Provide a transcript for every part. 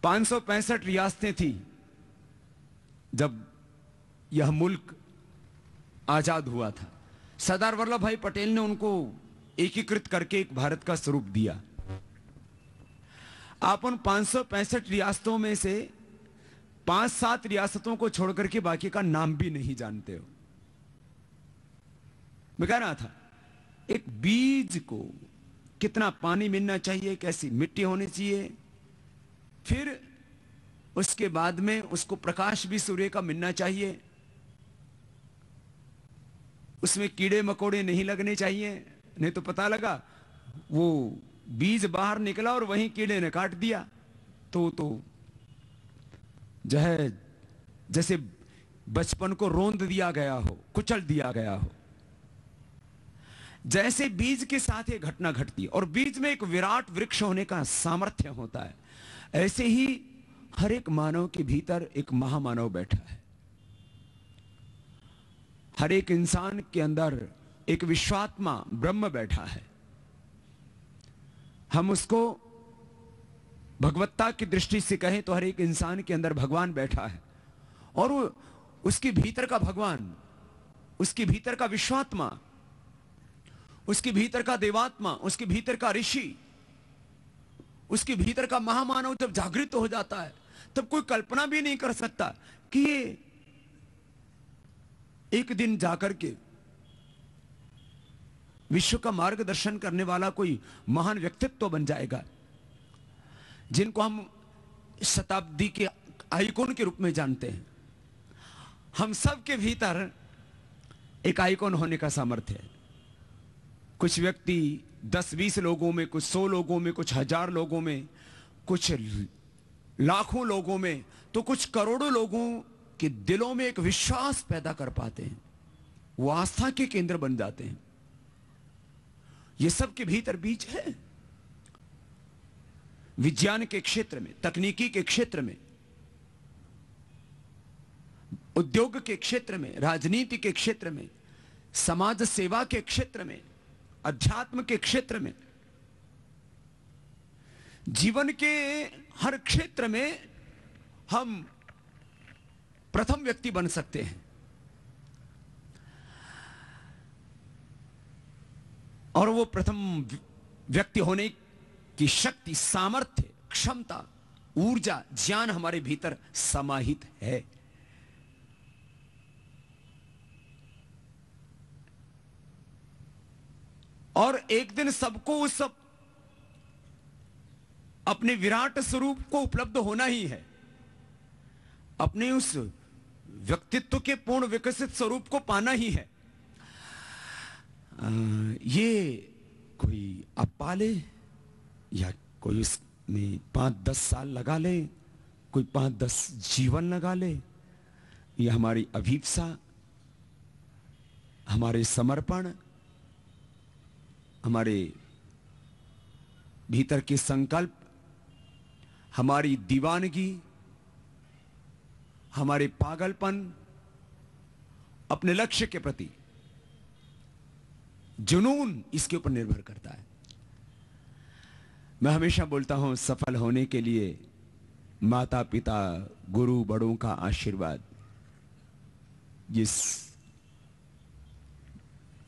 565 रियासतें थी जब यह मुल्क आजाद हुआ था। सरदार वल्लभ भाई पटेल ने उनको एकीकृत करके एक भारत का स्वरूप दिया। आप उन 565 रियासतों में से 5-7 रियासतों को छोड़कर के बाकी का नाम भी नहीं जानते हो। मैं कह रहा था, एक बीज को कितना पानी मिलना चाहिए, कैसी मिट्टी होनी चाहिए, फिर उसके बाद में उसको प्रकाश भी सूर्य का मिलना चाहिए, उसमें कीड़े मकोड़े नहीं लगने चाहिए, नहीं तो पता लगा वो बीज बाहर निकला और वहीं कीड़े ने काट दिया तो जो है जैसे बचपन को रोंद दिया गया हो, कुचल दिया गया हो। जैसे बीज के साथ ये घटना घटती है और बीज में एक विराट वृक्ष होने का सामर्थ्य होता है, ऐसे ही हर एक मानव के भीतर एक महामानव बैठा है। हर एक इंसान के अंदर एक विश्वात्मा ब्रह्म बैठा है। हम उसको भगवत्ता की दृष्टि से कहें तो हर एक इंसान के अंदर भगवान बैठा है और वो उसके भीतर का भगवान, उसके भीतर का विश्वात्मा, उसके भीतर का देवात्मा, उसके भीतर का ऋषि, उसके भीतर का महामानव जब जागृत हो जाता है तब कोई कल्पना भी नहीं कर सकता कि ये एक दिन जाकर के विश्व का मार्गदर्शन करने वाला कोई महान व्यक्तित्व बन जाएगा, जिनको हम शताब्दी के आइकॉन के रूप में जानते हैं। हम सब के भीतर एक आइकॉन होने का सामर्थ्य है। कुछ व्यक्ति 10-20 लोगों में, कुछ 100 लोगों में, कुछ 1000 लोगों में, कुछ लाखों लोगों में, तो कुछ करोड़ों लोगों के दिलों में एक विश्वास पैदा कर पाते हैं। वो आस्था के केंद्र बन जाते हैं। ये सब के भीतर बीज है। विज्ञान के क्षेत्र में, तकनीकी के क्षेत्र में, उद्योग के क्षेत्र में, राजनीति के क्षेत्र में, समाज सेवा के क्षेत्र में, अध्यात्म के क्षेत्र में, जीवन के हर क्षेत्र में हम प्रथम व्यक्ति बन सकते हैं। और वो प्रथम व्यक्ति होने की शक्ति, सामर्थ्य, क्षमता, ऊर्जा, ज्ञान हमारे भीतर समाहित है। और एक दिन सबको उस अपने विराट स्वरूप को उपलब्ध होना ही है। अपने उस व्यक्तित्व के पूर्ण विकसित स्वरूप को पाना ही है। ये कोई अब पाले या कोई उसमें 5-10 साल लगा ले, कोई 5-10 जीवन लगा ले, ये हमारी अभीप्सा, हमारे समर्पण, हमारे भीतर के संकल्प, हमारी दीवानगी, हमारे पागलपन, अपने लक्ष्य के प्रति जुनून, इसके ऊपर निर्भर करता है। मैं हमेशा बोलता हूं, सफल होने के लिए माता पिता, गुरु, बड़ों का आशीर्वाद ये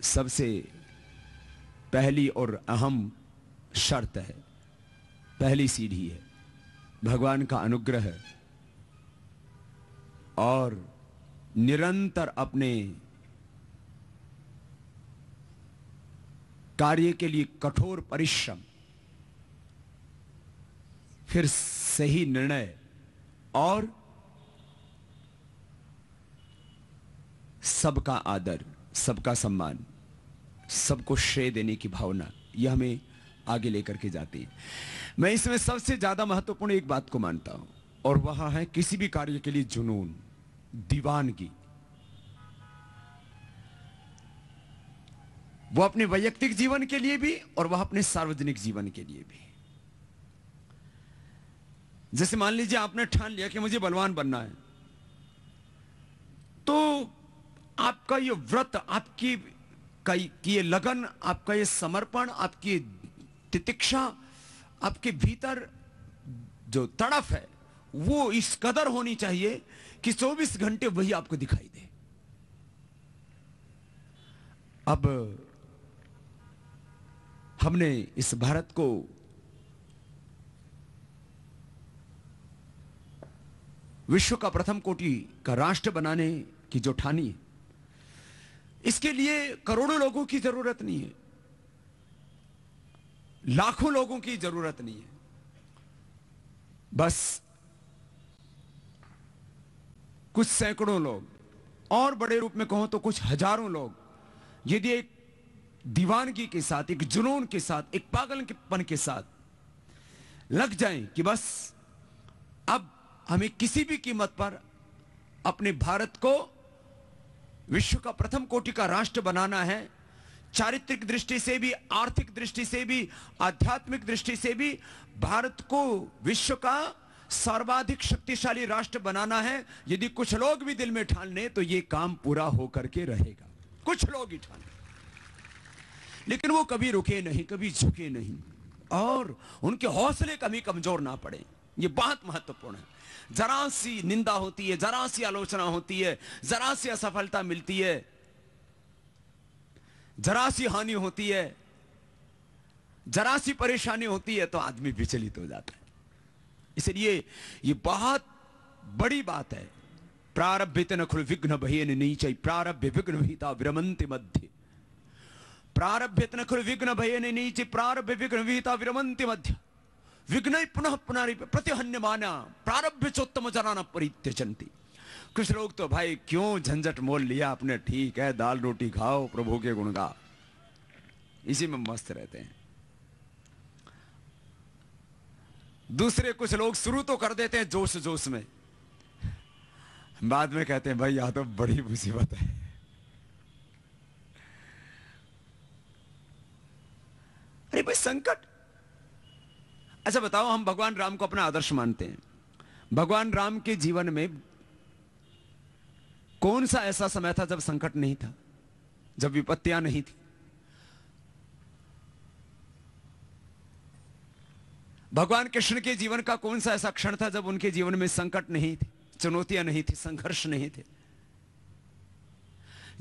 सबसे पहली और अहम शर्त है, पहली सीढ़ी है। भगवान का अनुग्रह है और निरंतर अपने कार्य के लिए कठोर परिश्रम, फिर सही निर्णय और सबका आदर, सबका सम्मान, सबको श्रेय देने की भावना, यह हमें आगे लेकर के जाती है। मैं इसमें सबसे ज्यादा महत्वपूर्ण एक बात को मानता हूं और वह है किसी भी कार्य के लिए जुनून, दीवानगी। वो अपने वैयक्तिक जीवन के लिए भी और वह अपने सार्वजनिक जीवन के लिए भी। जैसे मान लीजिए आपने ठान लिया कि मुझे बलवान बनना है, तो आपका ये व्रत, आपकी ये लगन, आपका ये समर्पण, आपकी तितिक्षा, आपके भीतर जो तड़फ है, वो इस कदर होनी चाहिए कि 24 घंटे वही आपको दिखाई दे। अब हमने इस भारत को विश्व का प्रथम कोटि का राष्ट्र बनाने की जो ठानी है, इसके लिए करोड़ों लोगों की जरूरत नहीं है, लाखों लोगों की जरूरत नहीं है। बस कुछ सैकड़ों लोग, और बड़े रूप में कहो तो कुछ हजारों लोग, यदि एक दीवानगी के साथ, एक जुनून के साथ, एक पागलपन के साथ लग जाएं कि बस अब हमें किसी भी कीमत पर अपने भारत को विश्व का प्रथम कोटि का राष्ट्र बनाना है, चारित्रिक दृष्टि से भी, आर्थिक दृष्टि से भी, आध्यात्मिक दृष्टि से भी भारत को विश्व का सर्वाधिक शक्तिशाली राष्ट्र बनाना है, यदि कुछ लोग भी दिल में ठान लें तो यह काम पूरा होकर के रहेगा। कुछ लोग ही ठान, लेकिन वो कभी रुके नहीं, कभी झुके नहीं, और उनके हौसले कभी कमजोर ना पड़े। ये बहुत महत्वपूर्ण है। जरा सी निंदा होती है, जरा सी आलोचना होती है, जरा सी असफलता मिलती है, जरा सी हानि होती है, जरा सी परेशानी होती है तो आदमी विचलित हो जाता है। इसलिए ये बहुत बड़ी बात है। प्रारब्धित न खलु विघ्न भयेन नीचै प्रारभ्य विघ्न विहिता विरमन्ति मध्ये। प्रारब्धित न खलु विघ्न भयेन नीचै प्रारभ्य विघ्न विहिता विरमन्ति मध्ये। विघ्न पुनः पुनः प्रतिहन्यमाना प्रारब्ध चोत्तम जनाना परित्यजन्ति। कुछ लोग तो भाई क्यों झंझट मोल लिया आपने, ठीक है दाल रोटी खाओ, प्रभु के गुण गाओ, इसी में मस्त रहते हैं। दूसरे कुछ लोग शुरू तो कर देते हैं जोश जोश में, बाद में कहते हैं भाई यह तो बड़ी मुसीबत है। अरे भाई संकट, अच्छा बताओ, हम भगवान राम को अपना आदर्श मानते हैं। भगवान राम के जीवन में कौन सा ऐसा समय था जब संकट नहीं था, जब विपत्तियां नहीं थी? भगवान कृष्ण के जीवन का कौन सा ऐसा क्षण था जब उनके जीवन में संकट नहीं थे, चुनौतियां नहीं थी, संघर्ष नहीं थे?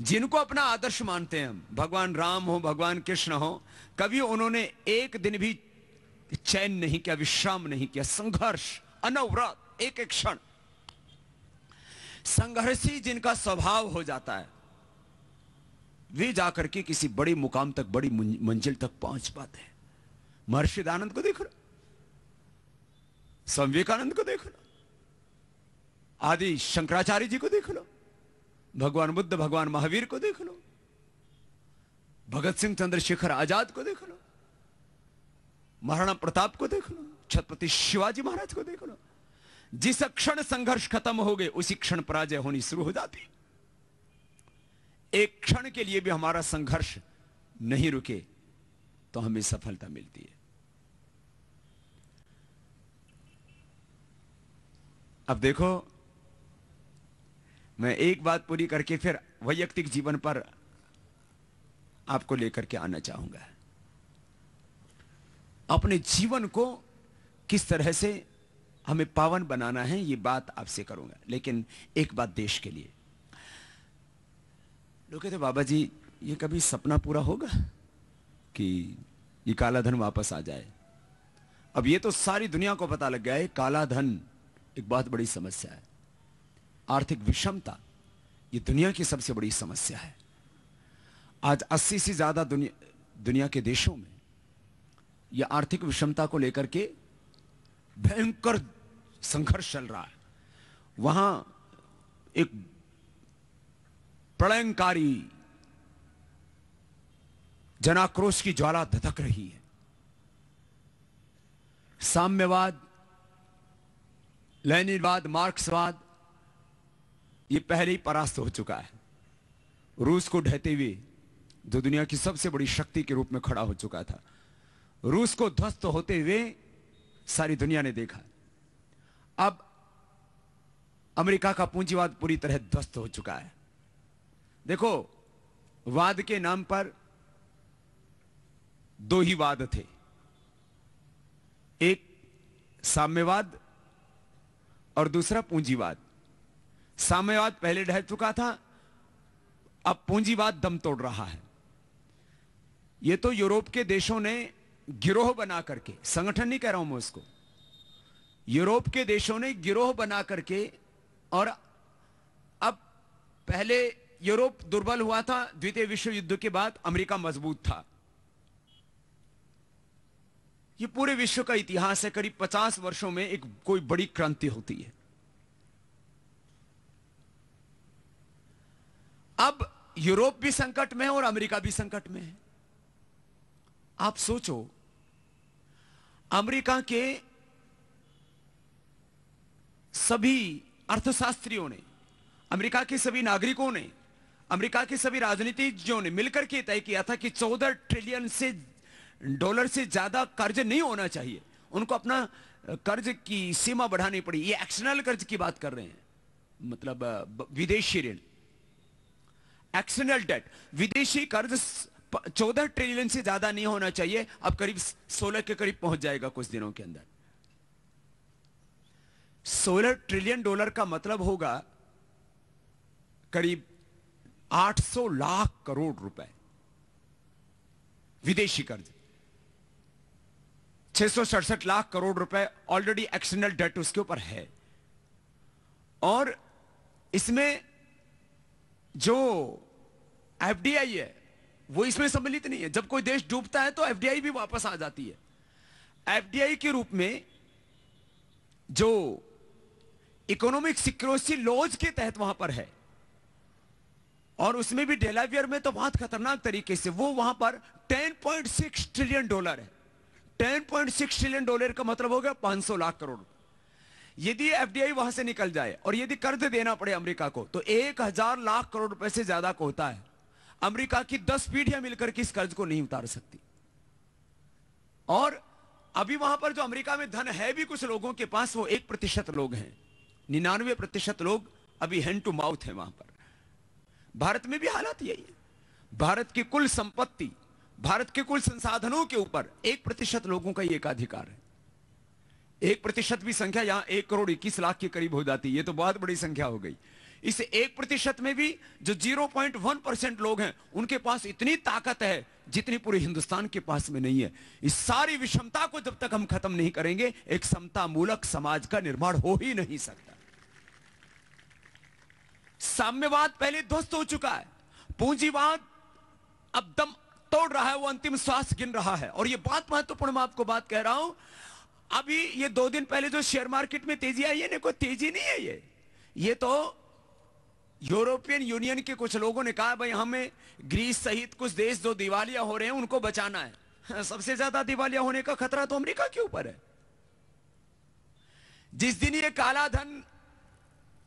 जिनको अपना आदर्श मानते हैं हम, भगवान राम हो, भगवान कृष्ण हो, कभी उन्होंने एक दिन भी चैन नहीं किया, विश्राम नहीं किया, संघर्ष अनवरत, एक एक क्षण। संघर्षी जिनका स्वभाव हो जाता है वे जाकर के किसी बड़े मुकाम तक, बड़ी मंजिल तक पहुंच पाते हैं। महर्षि दयानंद को देख लो, स्वामी विवेकानंद को देख लो, आदि शंकराचार्य जी को देख लो, भगवान बुद्ध, भगवान महावीर को देख लो, भगत सिंह, चंद्रशेखर आजाद को देख लो, महाराणा प्रताप को देख लो, छत्रपति शिवाजी महाराज को देख लो। जिस क्षण संघर्ष खत्म हो गए उसी क्षण पराजय होनी शुरू हो जाती। एक क्षण के लिए भी हमारा संघर्ष नहीं रुके तो हमें सफलता मिलती है। अब देखो, मैं एक बात पूरी करके फिर वैयक्तिक जीवन पर आपको लेकर के आना चाहूंगा। अपने जीवन को किस तरह से हमें पावन बनाना है ये बात आपसे करूंगा, लेकिन एक बात देश के लिए। लोग कहते बाबा जी ये कभी सपना पूरा होगा कि ये काला धन वापस आ जाए? अब ये तो सारी दुनिया को पता लग गया है, काला धन एक बहुत बड़ी समस्या है। आर्थिक विषमता ये दुनिया की सबसे बड़ी समस्या है। आज 80 से ज्यादा दुनिया के देशों में यह आर्थिक विषमता को लेकर के भयंकर संघर्ष चल रहा है। वहां एक प्रलयंकारी जनाक्रोश की ज्वाला धधक रही है। साम्यवाद, लेनिनवाद, मार्क्सवाद ये पहले ही परास्त हो चुका है। रूस को ढहते हुए जो दुनिया की सबसे बड़ी शक्ति के रूप में खड़ा हो चुका था, रूस को ध्वस्त होते हुए सारी दुनिया ने देखा। अब अमेरिका का पूंजीवाद पूरी तरह ध्वस्त हो चुका है। देखो, वाद के नाम पर दो ही वाद थे, एक साम्यवाद और दूसरा पूंजीवाद। साम्यवाद पहले ढह चुका था, अब पूंजीवाद दम तोड़ रहा है। यह तो यूरोप के देशों ने गिरोह बना करके, संगठन नहीं कह रहा हूं मैं उसको, यूरोप के देशों ने गिरोह बना करके, और अब पहले यूरोप दुर्बल हुआ था, द्वितीय विश्व युद्ध के बाद अमेरिका मजबूत था। यह पूरे विश्व का इतिहास है, करीब 50 वर्षों में एक कोई बड़ी क्रांति होती है। अब यूरोप भी संकट में है और अमेरिका भी संकट में है। आप सोचो, अमेरिका के सभी अर्थशास्त्रियों ने, अमेरिका के सभी नागरिकों ने, अमेरिका के सभी राजनीतिज्ञों ने मिलकर के तय किया था कि 14 ट्रिलियन से डॉलर से ज्यादा कर्ज नहीं होना चाहिए। उनको अपना कर्ज की सीमा बढ़ानी पड़ी। ये एक्सटर्नल कर्ज की बात कर रहे हैं, मतलब विदेशी ऋण, एक्सटर्नल डेट। विदेशी कर्ज 14 ट्रिलियन से ज्यादा नहीं होना चाहिए। अब करीब 16 के करीब पहुंच जाएगा कुछ दिनों के अंदर। 16 ट्रिलियन डॉलर का मतलब होगा करीब 800 लाख करोड़ रुपए विदेशी कर्ज। 667 लाख करोड़ रुपए ऑलरेडी एक्सटर्नल डेट उसके ऊपर है। और इसमें जो एफडीआई है वो इसमें सम्मिलित नहीं है। जब कोई देश डूबता है तो एफडीआई भी वापस आ जाती है। एफडीआई के रूप में जो इकोनॉमिक सिक्योरिटी लॉज के तहत वहां पर है, और उसमें भी डेलावेयर में तो बहुत खतरनाक तरीके से वो वहां पर 10.6 ट्रिलियन डॉलर है। 10.6 ट्रिलियन डॉलर का मतलब हो गया 500 लाख करोड़। यदि एफडीआई वहां से निकल जाए और यदि कर्ज देना पड़े अमेरिका को, तो 1000 लाख करोड़ रुपए से ज्यादा को होता है। अमेरिका की 10 पीढ़ियां मिलकर के इस कर्ज को नहीं उतार सकती। और अभी वहां पर जो अमेरिका में धन है भी कुछ लोगों के पास, वो 1% लोग हैं। 99% लोग अभी हैंड टू माउथ है वहां पर। भारत में भी हालात यही है। भारत की कुल संपत्ति, भारत के कुल संसाधनों के ऊपर 1% लोगों का ही एकाधिकार है। 1% भी संख्या यहां 1,21,00,000 के करीब हो जाती है। ये तो बहुत बड़ी संख्या हो गई। इस 1% में भी जो 0.1% लोग हैं, उनके पास इतनी ताकत है जितनी पूरे हिंदुस्तान के पास में नहीं है। इस सारी विषमता को जब तक हम खत्म नहीं करेंगे, एक समता मूलक समाज का निर्माण हो ही नहीं सकता। साम्यवाद पहले ध्वस्त हो चुका है। पूंजीवाद अब दम तोड़ रहा है, वो अंतिम श्वास गिन रहा है। और ये बात महत्वपूर्ण, मैं आपको बात कह रहा हूं। अभी ये 2 दिन पहले जो शेयर मार्केट में तेजी आई है ना, कोई तेजी नहीं है। ये तो यूरोपियन यूनियन के कुछ लोगों ने कहा, भाई हमें ग्रीस सहित कुछ देश जो दिवालिया हो रहे हैं उनको बचाना है। सबसे ज्यादा दिवालिया होने का खतरा तो अमेरिका के ऊपर है। जिस दिन ये काला धन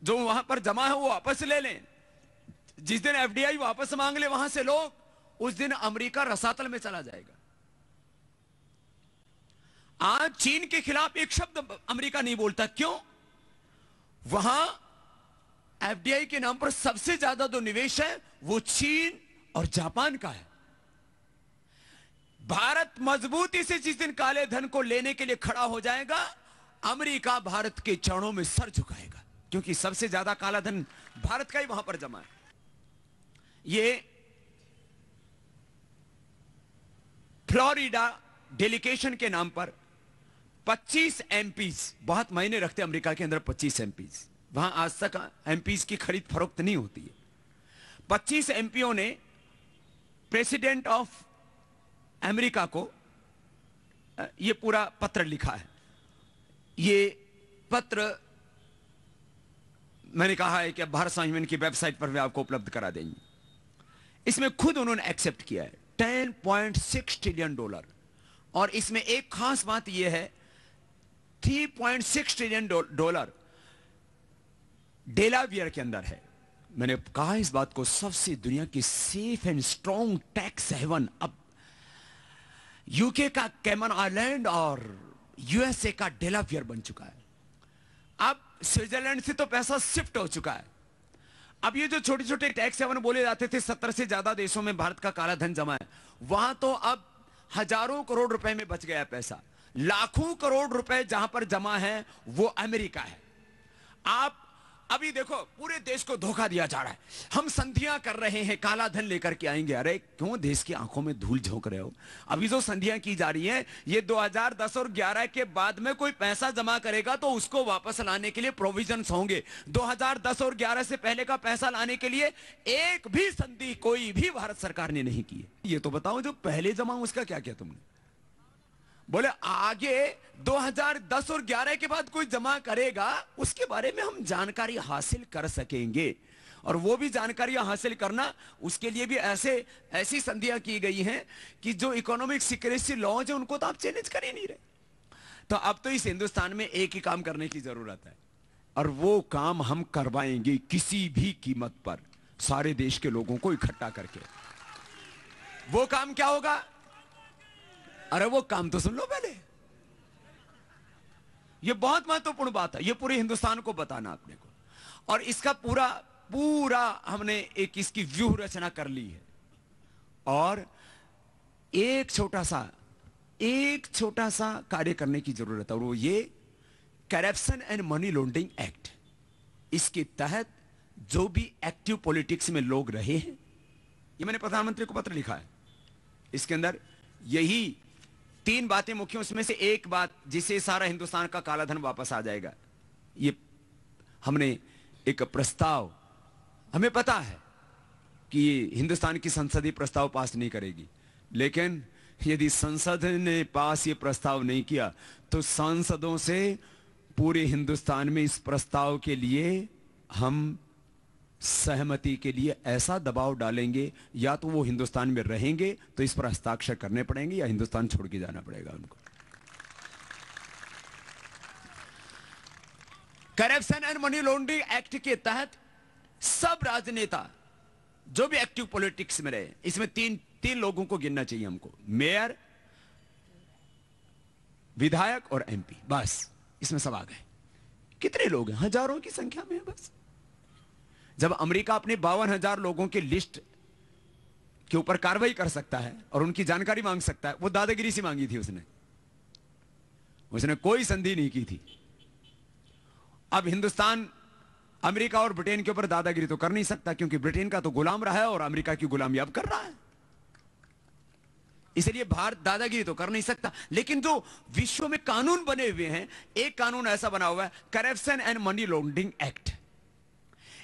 जो वहां पर जमा है वो वापस ले लें, जिस दिन एफडीआई वापस मांग ले वहां से लोग, उस दिन अमेरिका रसातल में चला जाएगा। आज चीन के खिलाफ एक शब्द अमेरिका नहीं बोलता। क्यों? वहां एफडीआई के नाम पर सबसे ज्यादा जो निवेश है वो चीन और जापान का है। भारत मजबूती से जिस दिन काले धन को लेने के लिए खड़ा हो जाएगा, अमेरिका भारत के चरणों में सर झुकाएगा, क्योंकि सबसे ज्यादा काला धन भारत का ही वहां पर जमा है। ये फ्लोरिडा डेलीगेशन के नाम पर 25 एमपीज, बहुत मायने रखते अमेरिका के अंदर 25 एमपीज। वहां आज तक एमपीज की खरीद फरोख्त नहीं होती है। 25 एमपीओ ने प्रेसिडेंट ऑफ अमेरिका को यह पूरा पत्र लिखा है। ये पत्र मैंने कहा है कि भारत संविधान की वेबसाइट पर भी आपको उपलब्ध करा देंगे। इसमें खुद उन्होंने एक्सेप्ट किया है 10.6 ट्रिलियन डॉलर। और इसमें एक खास बात यह है, 3.6 ट्रिलियन डॉलर डेलावेयर के अंदर है। मैंने कहा इस बात को, सबसे दुनिया की safe and strong tax haven अब यूके का कैमन आइलैंड और यूएसए का डेलावेयर बन चुका है। अब स्विट्जरलैंड से तो पैसा शिफ्ट हो चुका है। अब ये जो छोटे छोटे टैक्स हेवन बोले जाते थे, 70 से ज्यादा देशों में भारत का काला धन जमा है, वहां तो अब हजारों करोड़ रुपए में बच गया पैसा। लाखों करोड़ रुपए जहां पर जमा है वो अमेरिका है। आप अभी देखो पूरे देश को धोखा दिया जा रहा है, हम संधियां कर रहे हैं, काला धन लेकर के आएंगे। अरे क्यों देश की आंखों में धूल झोंक रहे हो? अभी जो संधियां की जा रही हैं, ये 2010 और 11 के बाद में कोई पैसा जमा करेगा तो उसको वापस लाने के लिए प्रोविजंस होंगे। 2010 और 11 से पहले का पैसा लाने के लिए एक भी संधि कोई भी भारत सरकार ने नहीं की है। ये तो बताओ, जो पहले जमा उसका क्या किया तुमने? बोले आगे 2010 और 11 के बाद कोई जमा करेगा उसके बारे में हम जानकारी हासिल कर सकेंगे, और वो भी जानकारी हासिल करना, उसके लिए भी ऐसी संधियां की गई हैं कि जो इकोनॉमिक सिक्रेसी लॉज है उनको तो आप चैलेंज कर ही नहीं रहे। तो अब तो इस हिंदुस्तान में एक ही काम करने की जरूरत है, और वो काम हम करवाएंगे किसी भी कीमत पर, सारे देश के लोगों को इकट्ठा करके। वो काम क्या होगा? अरे वो काम तो सुन लो पहले, ये बहुत महत्वपूर्ण बात है, ये पूरे हिंदुस्तान को बताना अपने को। और इसका पूरा हमने एक इसकी व्यूह रचना कर ली है। और एक छोटा सा कार्य करने की जरूरत है, और वो ये corruption and money laundering act. इसके तहत जो भी एक्टिव पॉलिटिक्स में लोग रहे हैं, ये मैंने प्रधानमंत्री को पत्र लिखा है, इसके अंदर यही 3 बातें मुख्य, उसमें से एक बात जिसे सारा हिंदुस्तान का काला धन वापस आ जाएगा। ये हमने एक प्रस्ताव, हमें पता है कि हिंदुस्तान की संसद ही प्रस्ताव पास नहीं करेगी, लेकिन यदि संसद ने पास ये प्रस्ताव नहीं किया तो सांसदों से पूरे हिंदुस्तान में इस प्रस्ताव के लिए हम सहमति के लिए ऐसा दबाव डालेंगे, या तो वो हिंदुस्तान में रहेंगे तो इस पर हस्ताक्षर करने पड़ेंगे, या हिंदुस्तान छोड़ के जाना पड़ेगा उनको। Corruption and money laundering act के तहत सब राजनेता जो भी एक्टिव पॉलिटिक्स में रहे, इसमें तीन लोगों को गिनना चाहिए हमको, मेयर, विधायक और एमपी, बस इसमें सब आ गए। कितने लोग हैं? हजारों की संख्या में है बस। जब अमेरिका अपने 52,000 लोगों के लिस्ट के ऊपर कार्रवाई कर सकता है और उनकी जानकारी मांग सकता है, वो दादागिरी से मांगी थी उसने कोई संधि नहीं की थी। अब हिंदुस्तान अमेरिका और ब्रिटेन के ऊपर दादागिरी तो कर नहीं सकता, क्योंकि ब्रिटेन का तो गुलाम रहा है और अमेरिका की गुलामी अब कर रहा है, इसलिए भारत दादागिरी तो कर नहीं सकता। लेकिन जो विश्व में कानून बने हुए हैं, एक कानून ऐसा बना हुआ है, corruption and money laundering act.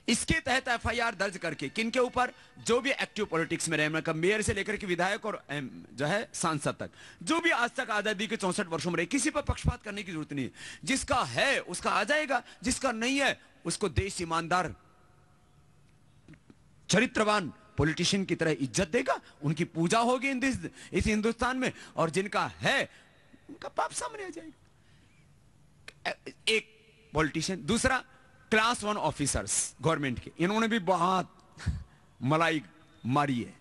इसके तहत एफआईआर दर्ज करके किनके ऊपर? जो भी एक्टिव पॉलिटिक्स में रहे, मतलब मेयर से लेकर के विधायक और जो है सांसद तक, जो भी आज तक आजादी के 64 वर्षों में रहे, किसी पर पक्षपात करने की जरूरत नहीं है। जिसका है उसका आ जाएगा, जिसका नहीं है उसको देश ईमानदार चरित्रवान पॉलिटिशियन की तरह इज्जत देगा, उनकी पूजा होगी इस हिंदुस्तान में, और जिनका है उनका पाप सामने आ जाएगा। एक पॉलिटिशियन। दूसरा, क्लास 1 ऑफिसर्स गवर्नमेंट के, इन्होंने भी बहुत मलाई मारी है,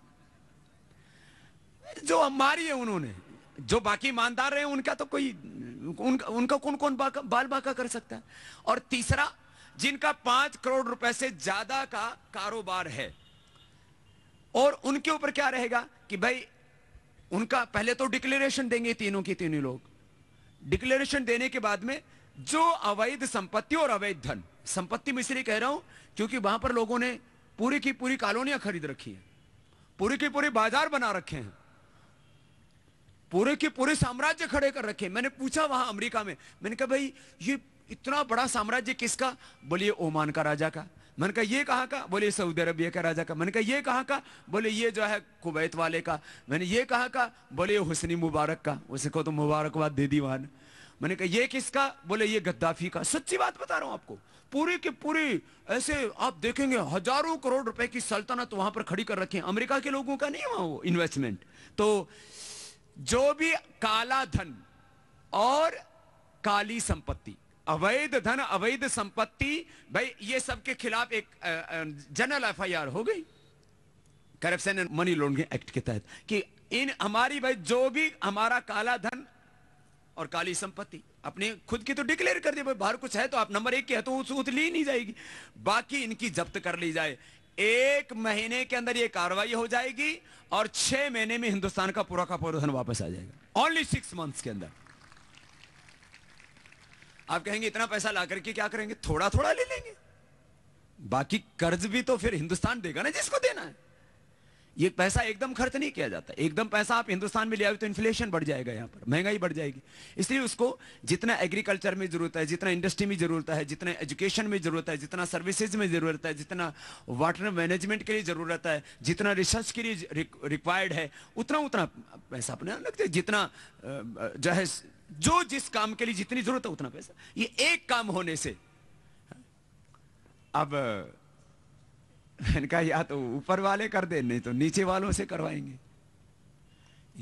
जो मारी है उन्होंने। जो बाकी ईमानदार रहे उनका तो कोई उनका कौन बाल बाका कर सकता है। और तीसरा, जिनका 5 करोड़ रुपए से ज्यादा का कारोबार है, और उनके ऊपर क्या रहेगा कि भाई उनका पहले तो डिक्लेरेशन देंगे, तीनों के तीनों लोग डिक्लेरेशन देने के बाद में जो अवैध संपत्ति और अवैध धन, संपत्ति में इसलिए कह रहा हूं क्योंकि वहां पर लोगों ने पूरी की पूरी कॉलोनियां खरीद रखी हैं, पूरे के पूरे बाजार बना रखे हैं, पूरे के पूरे साम्राज्य खड़े कर रखे हैं। मैंने पूछा वहां अमेरिका में, मैंने कहा भाई ये इतना बड़ा साम्राज्य किसका? बोलिए ओमान का राजा का। मैंने कहा ये कहां का? बोले सऊदी अरबिया का राजा का। मैंने कहा ये कहां का? बोले ये जो है कुवैत वाले का। मैंने ये कहां का? बोले हुस्नी मुबारक का, उसको तो मुबारकबाद दे दी वहां। मैंने कहा ये किसका? बोले ये गद्दाफी का। सच्ची बात बता रहा हूं आपको, पूरी के पूरी ऐसे आप देखेंगे हजारों करोड़ रुपए की सल्तनत वहां पर खड़ी कर रखी है। अमेरिका के लोगों का नहीं है वहां वो इन्वेस्टमेंट। तो जो भी काला धन और काली संपत्ति, अवैध धन अवैध संपत्ति, भाई ये सब के खिलाफ एक जनरल एफआईआर हो गई corruption and money laundering act के तहत कि इन हमारी भाई जो भी हमारा काला धन और काली संपत्ति अपने खुद की तो डिक्लेयर कर दिया, भाई बाहर कुछ है तो आप नंबर 1 की है तो उत ली नहीं जाएगी, बाकी इनकी जब्त कर ली जाए। 1 महीने के अंदर ये कार्रवाई हो जाएगी और 6 महीने में हिंदुस्तान का पूरा धन वापस आ जाएगा। ओनली 6 मंथ्स के अंदर। आप कहेंगे इतना पैसा ला करके क्या करेंगे? थोड़ा थोड़ा ले लेंगे, बाकी कर्ज भी तो फिर हिंदुस्तान देगा ना जिसको देना है। ये पैसा एकदम खर्च नहीं किया जाता। एकदम पैसा आप हिंदुस्तान में ले आओ तो इन्फ्लेशन बढ़ जाएगा, यहां पर महंगाई बढ़ जाएगी। इसलिए उसको जितना एग्रीकल्चर में जरूरत है, जितना इंडस्ट्री में जरूरत है, जितना एजुकेशन में जरूरत है, जितना सर्विसेज में जरूरत है, जितना वाटर मैनेजमेंट के लिए जरूरत है, जितना रिसर्च के लिए रिक्वायर्ड है, उतना उतना पैसा अपने लगता है। जितना जो है, जो जिस काम के लिए जितनी जरूरत है उतना पैसा। ये एक काम होने से अब इनका या तो ऊपर वाले कर दे, नहीं तो नीचे वालों से करवाएंगे।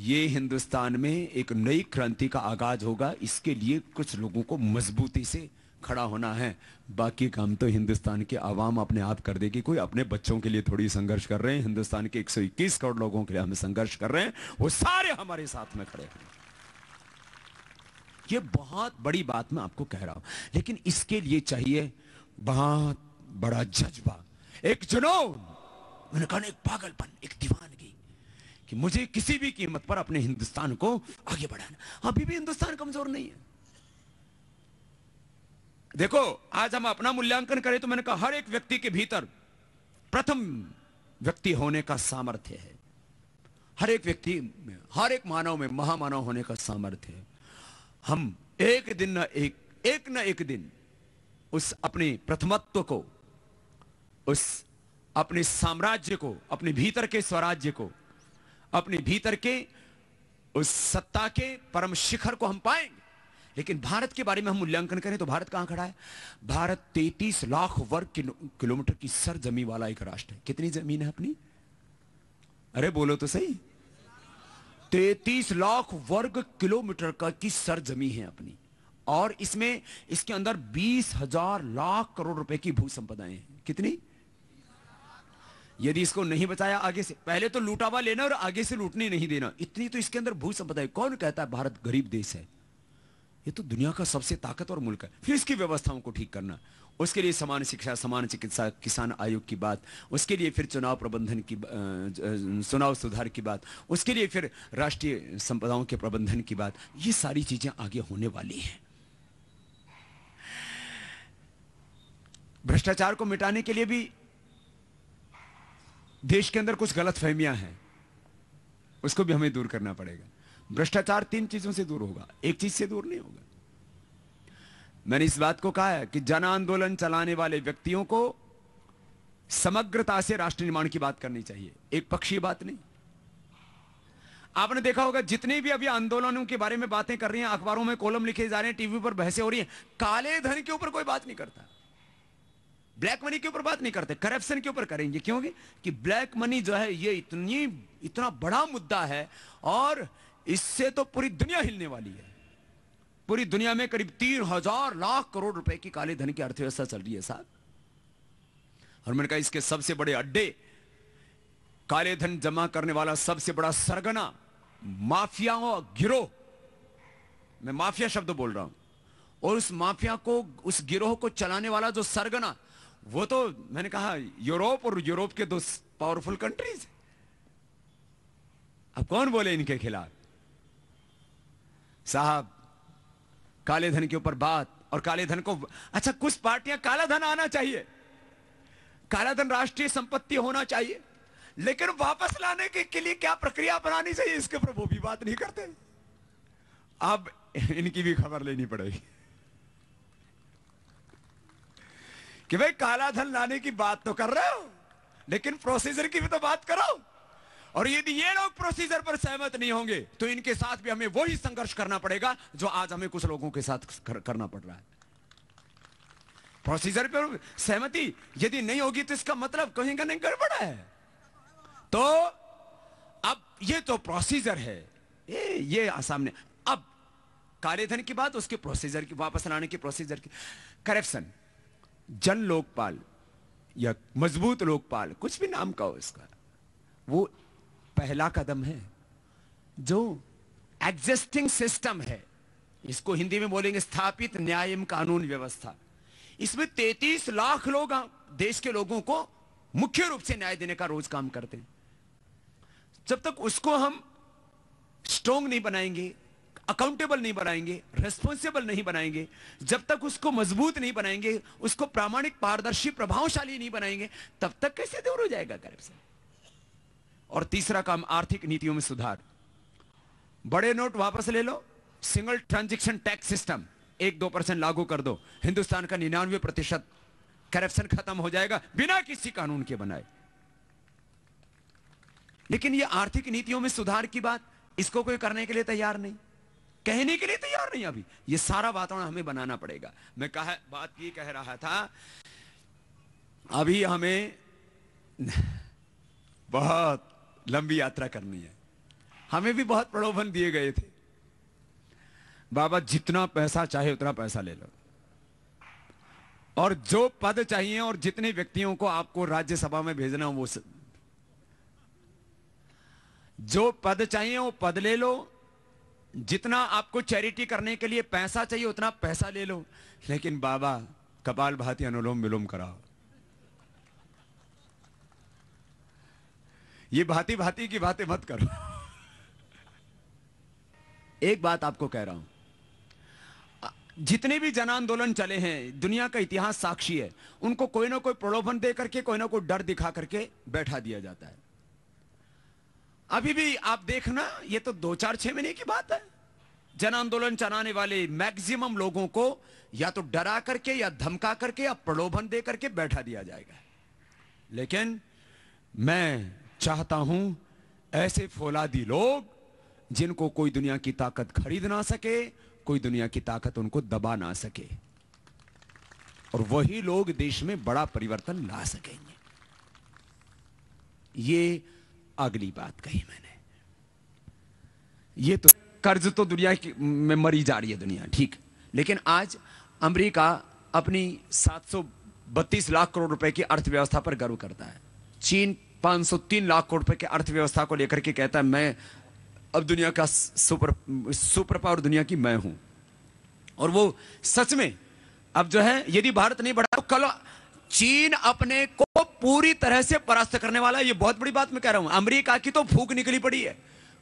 ये हिंदुस्तान में एक नई क्रांति का आगाज होगा। इसके लिए कुछ लोगों को मजबूती से खड़ा होना है। बाकी काम तो हिंदुस्तान के आवाम अपने आप कर देगी। कोई अपने बच्चों के लिए थोड़ी संघर्ष कर रहे हैं, हिंदुस्तान के 121 करोड़ लोगों के लिए हम संघर्ष कर रहे हैं, वो सारे हमारे साथ में खड़े हैं। ये बहुत बड़ी बात मैं आपको कह रहा हूं, लेकिन इसके लिए चाहिए बहुत बड़ा जज्बा, एक जुनून, मैंने कहा एक पागलपन, एक दीवानगी कि मुझे किसी भी कीमत पर अपने हिंदुस्तान को आगे बढ़ाना। अभी भी हिंदुस्तान कमजोर नहीं है। देखो, आज हम अपना मूल्यांकन करें तो मैंने कहा हर एक व्यक्ति के भीतर प्रथम व्यक्ति होने का सामर्थ्य है। हर एक व्यक्ति में, हर एक मानव में महामानव होने का सामर्थ्य है। हम एक दिन न एक दिन उस अपने प्रथमत्व को, उस अपने साम्राज्य को, अपने भीतर के स्वराज्य को, अपने भीतर के उस सत्ता के परम शिखर को हम पाएंगे। लेकिन भारत के बारे में हम मूल्यांकन करें तो भारत कहां खड़ा है? भारत 33 लाख वर्ग किलोमीटर की सरजमी वाला एक राष्ट्र है। कितनी जमीन है अपनी? अरे बोलो तो सही। 33 लाख वर्ग किलोमीटर का की सरजमी है अपनी, और इसमें इसके अंदर 20,000 लाख करोड़ रुपए की भू संपदाएं हैं। कितनी? यदि इसको नहीं बचाया आगे से, पहले तो लूटावा लेना और आगे से लूटने नहीं देना, इतनी तो इसके अंदर भू संपदा है। कौन कहता है भारत गरीब देश है? ये तो दुनिया का सबसे ताकतवर मुल्क है। फिर इसकी व्यवस्थाओं को ठीक करना, उसके लिए समान शिक्षा, समान चिकित्सा, किसान आयोग की बात, उसके लिए फिर चुनाव प्रबंधन की, चुनाव सुधार की बात, उसके लिए फिर राष्ट्रीय संपदाओं के प्रबंधन की बात। ये सारी चीजें आगे होने वाली हैं। भ्रष्टाचार को मिटाने के लिए भी देश के अंदर कुछ गलतफहमियां हैं, उसको भी हमें दूर करना पड़ेगा। भ्रष्टाचार 3 चीजों से दूर होगा, एक चीज से दूर नहीं होगा। मैंने इस बात को कहा है कि जन आंदोलन चलाने वाले व्यक्तियों को समग्रता से राष्ट्र निर्माण की बात करनी चाहिए, एक पक्षीय बात नहीं। आपने देखा होगा जितने भी अभी आंदोलनों के बारे में बातें कर रही हैं, अखबारों में कॉलम लिखे जा रहे हैं, टीवी पर बहसें हो रही हैं, काले धन के ऊपर कोई बात नहीं करता, ब्लैक मनी के ऊपर बात नहीं करते, करप्शन के ऊपर करेंगे। क्योंकि कि ब्लैक मनी जो है ये इतना बड़ा मुद्दा है, और इससे तो पूरी दुनिया हिलने वाली है। पूरी दुनिया में करीब 3,000 लाख करोड़ रुपए की काले धन की अर्थव्यवस्था चल रही है साहब। और मैंने कहा इसके सबसे बड़े अड्डे, काले धन जमा करने वाला सबसे बड़ा सरगना माफिया गिरोह, मैं माफिया शब्द बोल रहा हूं, और उस माफिया को, उस गिरोह को चलाने वाला जो सरगना, वो तो मैंने कहा यूरोप, और यूरोप के 2 पावरफुल कंट्रीज। अब कौन बोले इनके खिलाफ? साहब काले धन के ऊपर बात, और काले धन को, अच्छा कुछ पार्टियां काला धन आना चाहिए, काला धन राष्ट्रीय संपत्ति होना चाहिए, लेकिन वापस लाने के लिए क्या प्रक्रिया अपनानी चाहिए, इसके ऊपर वो भी बात नहीं करते। अब इनकी भी खबर लेनी पड़ेगी कि भाई काला धन लाने की बात तो कर रहे हो, लेकिन प्रोसीजर की भी तो बात करो। और यदि ये लोग प्रोसीजर पर सहमत नहीं होंगे तो इनके साथ भी हमें वही संघर्ष करना पड़ेगा जो आज हमें कुछ लोगों के साथ करना पड़ रहा है। प्रोसीजर पर सहमति यदि नहीं होगी तो इसका मतलब कहीं का नहीं गड़बड़ है। तो अब ये तो प्रोसीजर है, ये सामने। अब काले धन की बात, उसके प्रोसीजर की, वापस लाने की प्रोसीजर की, करप्शन, जन लोकपाल या मजबूत लोकपाल, कुछ भी नाम का हो इसका, वो पहला कदम है। जो एग्जिस्टिंग सिस्टम है, इसको हिंदी में बोलेंगे स्थापित न्यायिक कानून व्यवस्था, इसमें 33 लाख लोग देश के लोगों को मुख्य रूप से न्याय देने का रोज काम करते हैं। जब तक उसको हम स्ट्रोंग नहीं बनाएंगे, अकाउंटेबल नहीं बनाएंगे, रेस्पॉन्सिबल नहीं बनाएंगे, जब तक उसको मजबूत नहीं बनाएंगे, उसको प्रामाणिक, पारदर्शी, प्रभावशाली नहीं बनाएंगे, तब तक कैसे दूर हो जाएगा करप्शन। और तीसरा काम, आर्थिक नीतियों में सुधार। बड़े नोट वापस ले लो, सिंगल ट्रांजैक्शन टैक्स सिस्टम 1-2% लागू कर दो, हिंदुस्तान का 99% करप्शन खत्म हो जाएगा बिना किसी कानून के बनाए। लेकिन ये आर्थिक नीतियों में सुधार की बात, इसको कोई करने के लिए तैयार नहीं, कहने के लिए तैयार नहीं। अभी ये सारा वातावरण हमें बनाना पड़ेगा। मैं बात ये कह रहा था, अभी हमें बहुत लंबी यात्रा करनी है। हमें भी बहुत प्रलोभन दिए गए थे, बाबा जितना पैसा चाहे उतना पैसा ले लो, और जो पद चाहिए और जितने व्यक्तियों को आपको राज्यसभा में भेजना वो जो पद चाहिए वो पद ले लो, जितना आपको चैरिटी करने के लिए पैसा चाहिए उतना पैसा ले लो, लेकिन बाबा कपाल भाती अनुलोम विलोम कराओ। ये भांति भांति की बातें मत करो। एक बात आपको कह रहा हूं, जितने भी जन आंदोलन चले हैं, दुनिया का इतिहास साक्षी है, उनको कोई ना कोई प्रलोभन दे करके, कोई ना कोई डर दिखा करके बैठा दिया जाता है। अभी भी आप देखना, ये तो 2-4-6 महीने की बात है, जन आंदोलन चलाने वाले मैक्सिमम लोगों को या तो डरा करके या धमका करके या प्रलोभन दे करके बैठा दिया जाएगा। लेकिन मैं चाहता हूं ऐसे फौलादी लोग जिनको कोई दुनिया की ताकत खरीद ना सके, कोई दुनिया की ताकत उनको दबा ना सके, और वही लोग देश में बड़ा परिवर्तन ला सकेंगे। ये अगली बात कही मैंने। ये तो कर्ज तो दुनिया की में मरी जा रही है दुनिया, ठीक, लेकिन आज अमेरिका अपनी 732 लाख करोड़ रुपए की अर्थव्यवस्था पर गर्व करता है। चीन 503 लाख करोड़ रुपए की अर्थव्यवस्था को लेकर के कहता है मैं अब दुनिया का सुपर पावर दुनिया की मैं हूं। और वो सच में अब जो है, यदि भारत नहीं बढ़ा तो कल चीन अपने को पूरी तरह से परास्त करने वाला है। ये बहुत बड़ी बात मैं कह रहा हूं। अमेरिका की तो फूंक निकली पड़ी है,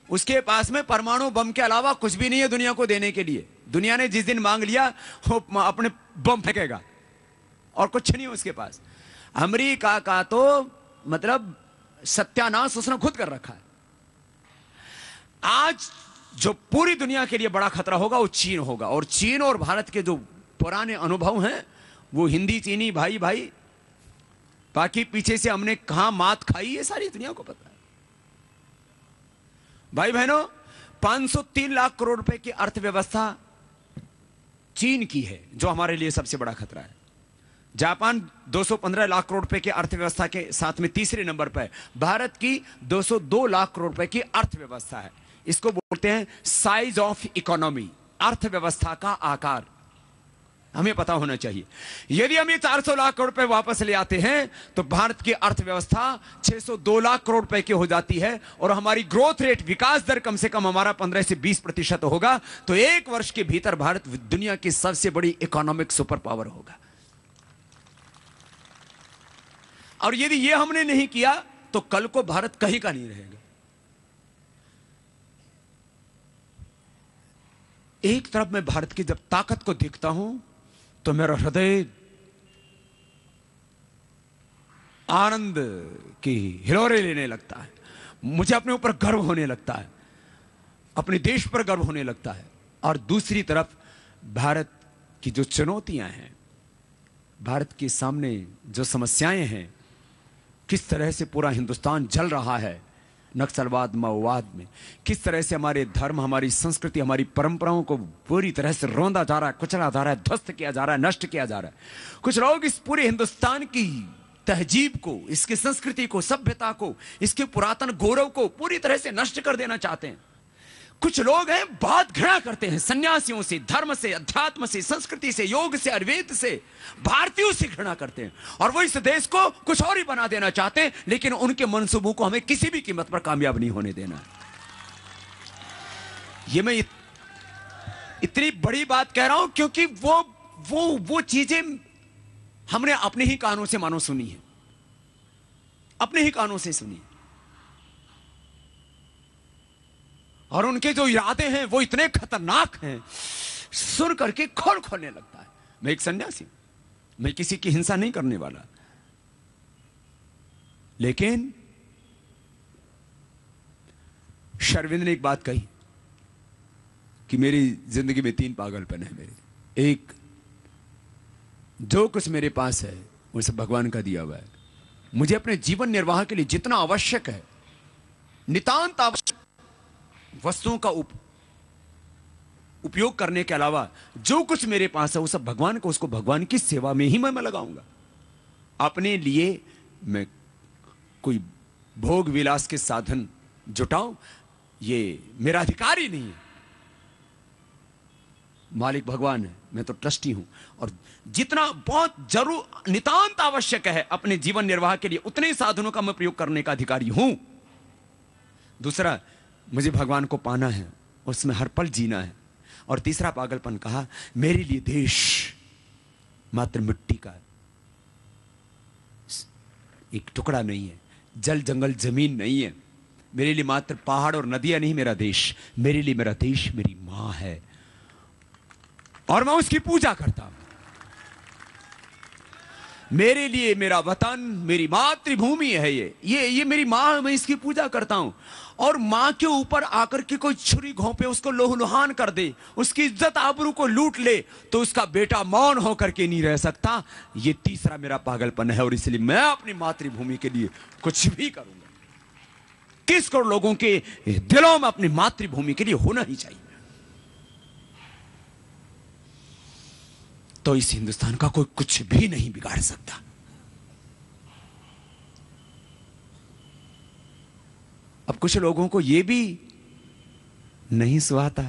उसके पास में परमाणु बम के अलावा कुछ भी नहीं है दुनिया को देने के लिए। दुनिया ने जिस दिन मांग लिया वो अपने बम फेंकेगा, और कुछ नहीं है उसके पास। अमेरिका का तो मतलब सत्यानाश उसने खुद कर रखा है। आज जो पूरी दुनिया के लिए बड़ा खतरा होगा वो चीन होगा, और चीन और भारत के जो पुराने अनुभव हैं वो हिंदी चीनी भाई भाई, बाकी पीछे से हमने कहां मात खाई ये सारी दुनिया को पता है। भाई बहनों, 503 लाख करोड़ रुपए की अर्थव्यवस्था चीन की है, जो हमारे लिए सबसे बड़ा खतरा है। जापान 215 लाख करोड़ रुपए की अर्थव्यवस्था के साथ में तीसरे नंबर पर है। भारत की 202 लाख करोड़ रुपए की अर्थव्यवस्था है। इसको बोलते हैं साइज ऑफ इकोनॉमी, अर्थव्यवस्था का आकार। हमें पता होना चाहिए, यदि हम ये 400 लाख करोड़ रुपए वापस ले आते हैं तो भारत की अर्थव्यवस्था 602 लाख करोड़ रुपए की हो जाती है, और हमारी ग्रोथ रेट, विकास दर कम से कम हमारा 15 से 20% होगा। तो एक वर्ष के भीतर भारत दुनिया की सबसे बड़ी इकोनॉमिक सुपर पावर होगा। और यदि ये हमने नहीं किया तो कल को भारत कहीं का नहीं रहेगा। एक तरफ मैं भारत की जब ताकत को देखता हूं तो मेरा हृदय आनंद की हिलोरे लेने लगता है, मुझे अपने ऊपर गर्व होने लगता है, अपने देश पर गर्व होने लगता है। और दूसरी तरफ भारत की जो चुनौतियां हैं, भारत के सामने जो समस्याएं हैं, किस तरह से पूरा हिंदुस्तान जल रहा है नक्सलवाद, माओवाद में, किस तरह से हमारे धर्म, हमारी संस्कृति, हमारी परंपराओं को पूरी तरह से रौंदा जा रहा है, कुचला जा रहा है, ध्वस्त किया जा रहा है, नष्ट किया जा रहा है। कुछ लोग इस पूरे हिंदुस्तान की तहजीब को, इसकी संस्कृति को, सभ्यता को, इसके पुरातन गौरव को पूरी तरह से नष्ट कर देना चाहते हैं। कुछ लोग हैं बहुत घृणा करते हैं सन्यासियों से, धर्म से, अध्यात्म से, संस्कृति से, योग से, आयुर्वेद से, भारतीयों से घृणा करते हैं, और वो इस देश को कुछ और ही बना देना चाहते हैं। लेकिन उनके मंसूबों को हमें किसी भी कीमत पर कामयाब नहीं होने देना है। ये मैं इतनी बड़ी बात कह रहा हूं क्योंकि वो चीजें हमने अपने ही कानों से मानो सुनी है, अपने ही कानों से सुनी। और उनके जो इरादे हैं वो इतने खतरनाक हैं, सुन करके खोल खोलने लगता है। मैं एक सन्यासी, मैं किसी की हिंसा नहीं करने वाला, लेकिन श्री अरविंद ने एक बात कही कि मेरी जिंदगी में 3 पागलपन है मेरे। एक, जो कुछ मेरे पास है वो सब भगवान का दिया हुआ है। मुझे अपने जीवन निर्वाह के लिए जितना आवश्यक है, नितांत आवश्यक वस्तुओं का उपयोग करने के अलावा जो कुछ मेरे पास है वो सब भगवान को, उसको भगवान की सेवा में ही मैं लगाऊंगा। अपने लिए मैं कोई भोग विलास के साधन जुटाऊं, ये मेरा अधिकार ही नहीं है। मालिक भगवान है, मैं तो ट्रस्टी हूं, और जितना बहुत जरूर नितांत आवश्यक है अपने जीवन निर्वाह के लिए उतने ही साधनों का मैं प्रयोग करने का अधिकारी हूं। दूसरा, मुझे भगवान को पाना है, उसमें हर पल जीना है। और तीसरा पागलपन कहा, मेरे लिए देश मात्र मिट्टी का एक टुकड़ा नहीं है, जल जंगल जमीन नहीं है। मेरे लिए मात्र पहाड़ और नदियां नहीं मेरा देश, मेरे लिए मेरा देश मेरी मां है, और मैं उसकी पूजा करता हूं। मेरे लिए मेरा वतन, मेरी मातृभूमि है, ये मेरी मां, मैं इसकी पूजा करता हूं। और मां के ऊपर आकर के कोई छुरी घोंपे, उसको लोहलुहान कर दे, उसकी इज्जत आबरू को लूट ले, तो उसका बेटा मौन होकर के नहीं रह सकता। ये तीसरा मेरा पागलपन है, और इसलिए मैं अपनी मातृभूमि के लिए कुछ भी करूंगा। किस करोड़ लोगों के दिलों में अपनी मातृभूमि के लिए होना ही चाहिए। तो इस हिंदुस्तान का कोई कुछ भी नहीं बिगाड़ सकता। अब कुछ लोगों को यह भी नहीं सुहाता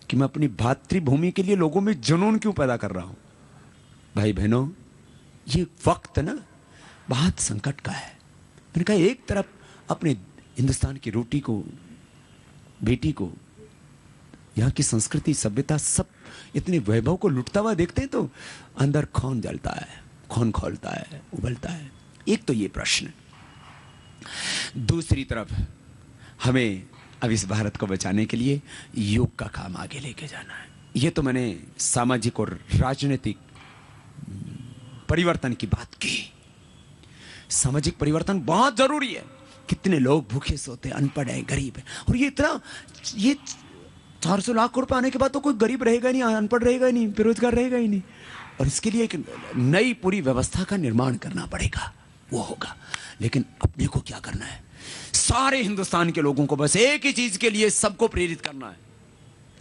कि मैं अपनी मातृभूमि के लिए लोगों में जुनून क्यों पैदा कर रहा हूं। भाई बहनों, ये वक्त ना बहुत संकट का है। मैंने कहा, एक तरफ अपने हिंदुस्तान की रोटी को, बेटी को, यहाँ की संस्कृति सभ्यता सब इतने वैभव को लुटता हुआ देखते हैं तो अंदर खून जलता है, खून खौलता है, उबलता है। एक तो ये प्रश्न। दूसरी तरफ हमें अब इस भारत को बचाने के लिए योग का काम आगे लेके जाना है। ये तो मैंने सामाजिक और राजनीतिक परिवर्तन की बात की। सामाजिक परिवर्तन बहुत जरूरी है। कितने लोग भूखे सोते, अनपढ़ है, गरीब है, और ये 400 लाख रुपए आने के बाद तो कोई गरीब रहेगा नहीं, अनपढ़ रहेगा ही नहीं, बेरोजगार रहेगा ही नहीं। और इसके लिए एक नई पूरी व्यवस्था का निर्माण करना पड़ेगा, वो होगा। लेकिन अपने को क्या करना है? सारे हिंदुस्तान के लोगों को बस एक ही चीज के लिए सबको प्रेरित करना है,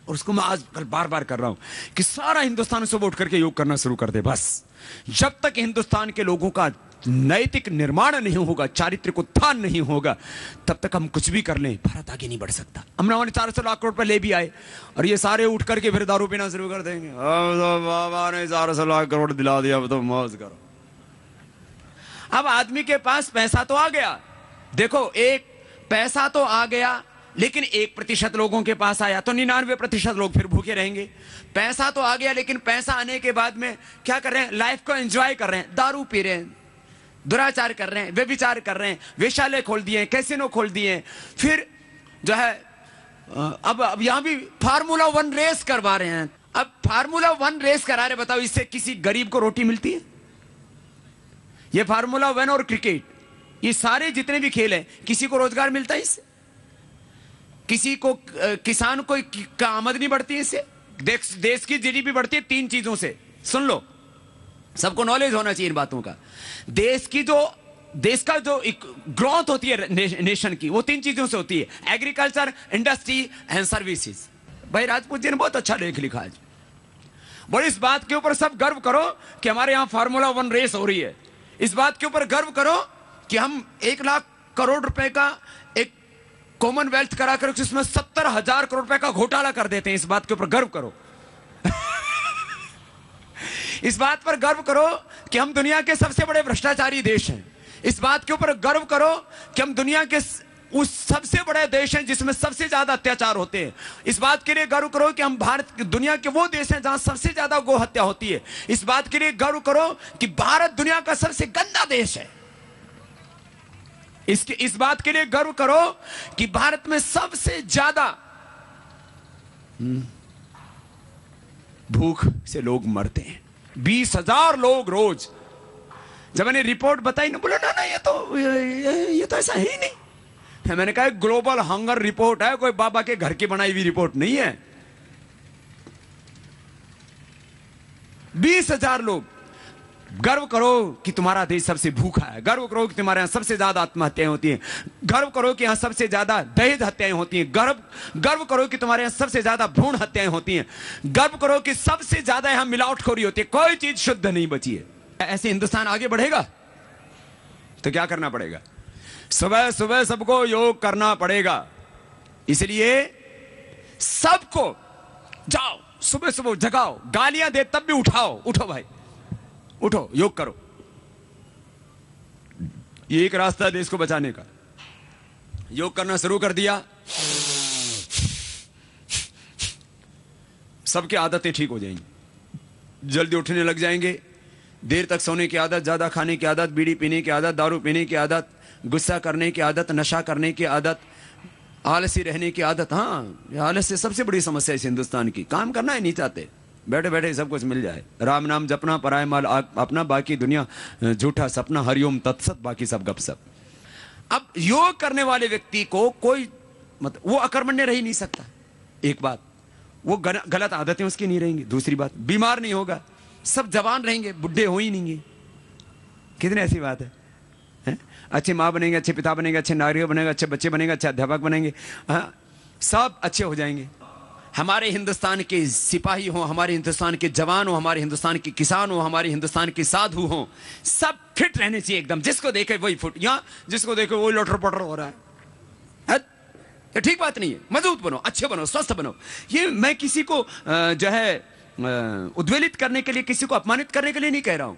और उसको मैं आज कल बार बार कर रहा हूं कि सारा हिंदुस्तान सुबह उठ करके योग करना शुरू कर दे। बस जब तक हिंदुस्तान के लोगों का नैतिक निर्माण नहीं होगा, चारित्रिक उत्थान नहीं होगा, तब तक हम कुछ भी कर लें, भारत आगे नहीं बढ़ सकता। हमने हमारे 400 लाख करोड़ रुपए ले भी आए, और ये सारे उठ करके फिर दारू पीना शुरू कर देंगे। अब तो बाबा ने 400 लाख करोड़ दिला दिया, अब तो मौज करो। अब आदमी के पास पैसा तो आ गया, देखो, एक पैसा तो आ गया, लेकिन 1% लोगों के पास आया तो 99% लोग फिर भूखे रहेंगे। पैसा तो आ गया, लेकिन पैसा आने के बाद में क्या कर रहे हैं? लाइफ को एंजॉय कर रहे हैं, दारू पी रहे हैं, दुराचार कर रहे हैं, व्यभिचार कर रहे हैं, वेश्यालय खोल दिए, कैसीनो खोल दिए, फिर जो है अब यहां भी फार्मूला 1 रेस करवा रहे हैं। अब फार्मूला 1 रेस करा रहे, बताओ इससे किसी गरीब को रोटी मिलती है? ये फार्मूला 1 और क्रिकेट, ये सारे जितने भी खेल हैं, किसी को रोजगार मिलता है इससे? किसी को, किसान को का आमदनी बढ़ती है इससे? देश की जीडीपी बढ़ती है 3 चीजों से, सुन लो, सबको नॉलेज होना चाहिए इन बातों का। देश का जो ग्रोथ होती है नेशन की, वो 3 चीजों से होती है, एग्रीकल्चर, इंडस्ट्री एंड सर्विसेज। भाई राजपूत जी ने बहुत अच्छा लेख लिखा है। बड़ी इस बात के ऊपर सब गर्व करो कि हमारे यहां फार्मूला 1 रेस हो रही है। इस बात के ऊपर गर्व करो कि हम 1 लाख करोड़ रुपए का एक कॉमनवेल्थ कराकर जिसमें 70,000 करोड़ रुपए का घोटाला कर देते हैं। इस बात के ऊपर गर्व करो। इस बात पर गर्व करो कि हम दुनिया के सबसे बड़े भ्रष्टाचारी देश हैं। इस बात के ऊपर गर्व करो कि हम दुनिया के उस सबसे बड़े देश हैं जिसमें सबसे ज्यादा अत्याचार होते हैं। इस बात के लिए गर्व करो कि हम दुनिया के वो देश हैं जहां सबसे ज्यादा गौ हत्या होती है। इस बात के लिए गर्व करो कि भारत दुनिया का सबसे गंदा देश है। इस बात के लिए गर्व करो कि भारत में सबसे ज्यादा भूख से लोग मरते हैं, 20,000 लोग रोज। जब मैंने रिपोर्ट बताई ना, बोला ना ये तो ऐसा है ही नहीं। मैंने कहा ग्लोबल हंगर रिपोर्ट है, कोई बाबा के घर की बनाई हुई रिपोर्ट नहीं है। 20,000 लोग। गर्व करो कि तुम्हारा देश सबसे भूखा है, गर्व करो कि तुम्हारे यहां सबसे ज्यादा आत्महत्याएं होती हैं, गर्व करो कि यहां सबसे ज्यादा दहेज हत्याएं होती हैं, गर्व करो कि तुम्हारे यहां सबसे ज्यादा भ्रूण हत्याएं होती हैं, गर्व करो कि सबसे ज्यादा यहां मिलावटखोरी होती है, कोई चीज शुद्ध नहीं बची है। ऐसे हिंदुस्तान आगे बढ़ेगा तो क्या करना पड़ेगा? सुबह सुबह सबको योग करना पड़ेगा। इसलिए सबको जाओ, सुबह सुबह जगाओ, गालियां दे तब भी उठाओ, उठो भाई उठो, योग करो। ये एक रास्ता है देश को बचाने का। योग करना शुरू कर दिया, सबकी आदतें ठीक हो जाएंगी, जल्दी उठने लग जाएंगे, देर तक सोने की आदत, ज्यादा खाने की आदत, बीड़ी पीने की आदत, दारू पीने की आदत, गुस्सा करने की आदत, नशा करने की आदत, आलसी रहने की आदत। हाँ, आलस से सबसे बड़ी समस्या इस हिंदुस्तान की। काम करना ही नहीं चाहते, बैठे बैठे सब कुछ मिल जाए, राम नाम जपना, पराय माल अपना, बाकी दुनिया झूठा सपना, हरिओम तत्सत, बाकी सब गपसप। अब योग करने वाले व्यक्ति को कोई मतलब वो अकर्मण्य रह ही नहीं सकता। एक बात, वो गलत आदतें उसकी नहीं रहेंगी। दूसरी बात, बीमार नहीं होगा, सब जवान रहेंगे, बुढ़े हो ही नहीं। कितनी ऐसी बात है? अच्छे माँ बनेंगे, अच्छे पिता बनेंगे, अच्छे नागरिक बनेंगे, अच्छे बच्चे बनेंगे, अच्छे अध्यापक बनेंगे, हाँ, सब अच्छे हो जाएंगे। हमारे हिंदुस्तान के सिपाही हो, हमारे हिंदुस्तान के जवान हो, हमारे हिंदुस्तान के किसान हो, हमारे हिंदुस्तान के साधु हो, सब फिट रहने चाहिए एकदम। जिसको देखे वही फुट, यहाँ जिसको देखे वही लोटर पोटर हो रहा है। ये ठीक बात नहीं है। मजबूत बनो, अच्छे बनो, स्वस्थ बनो। ये मैं किसी को जो है उद्वेलित करने के लिए, किसी को अपमानित करने के लिए नहीं कह रहा हूं,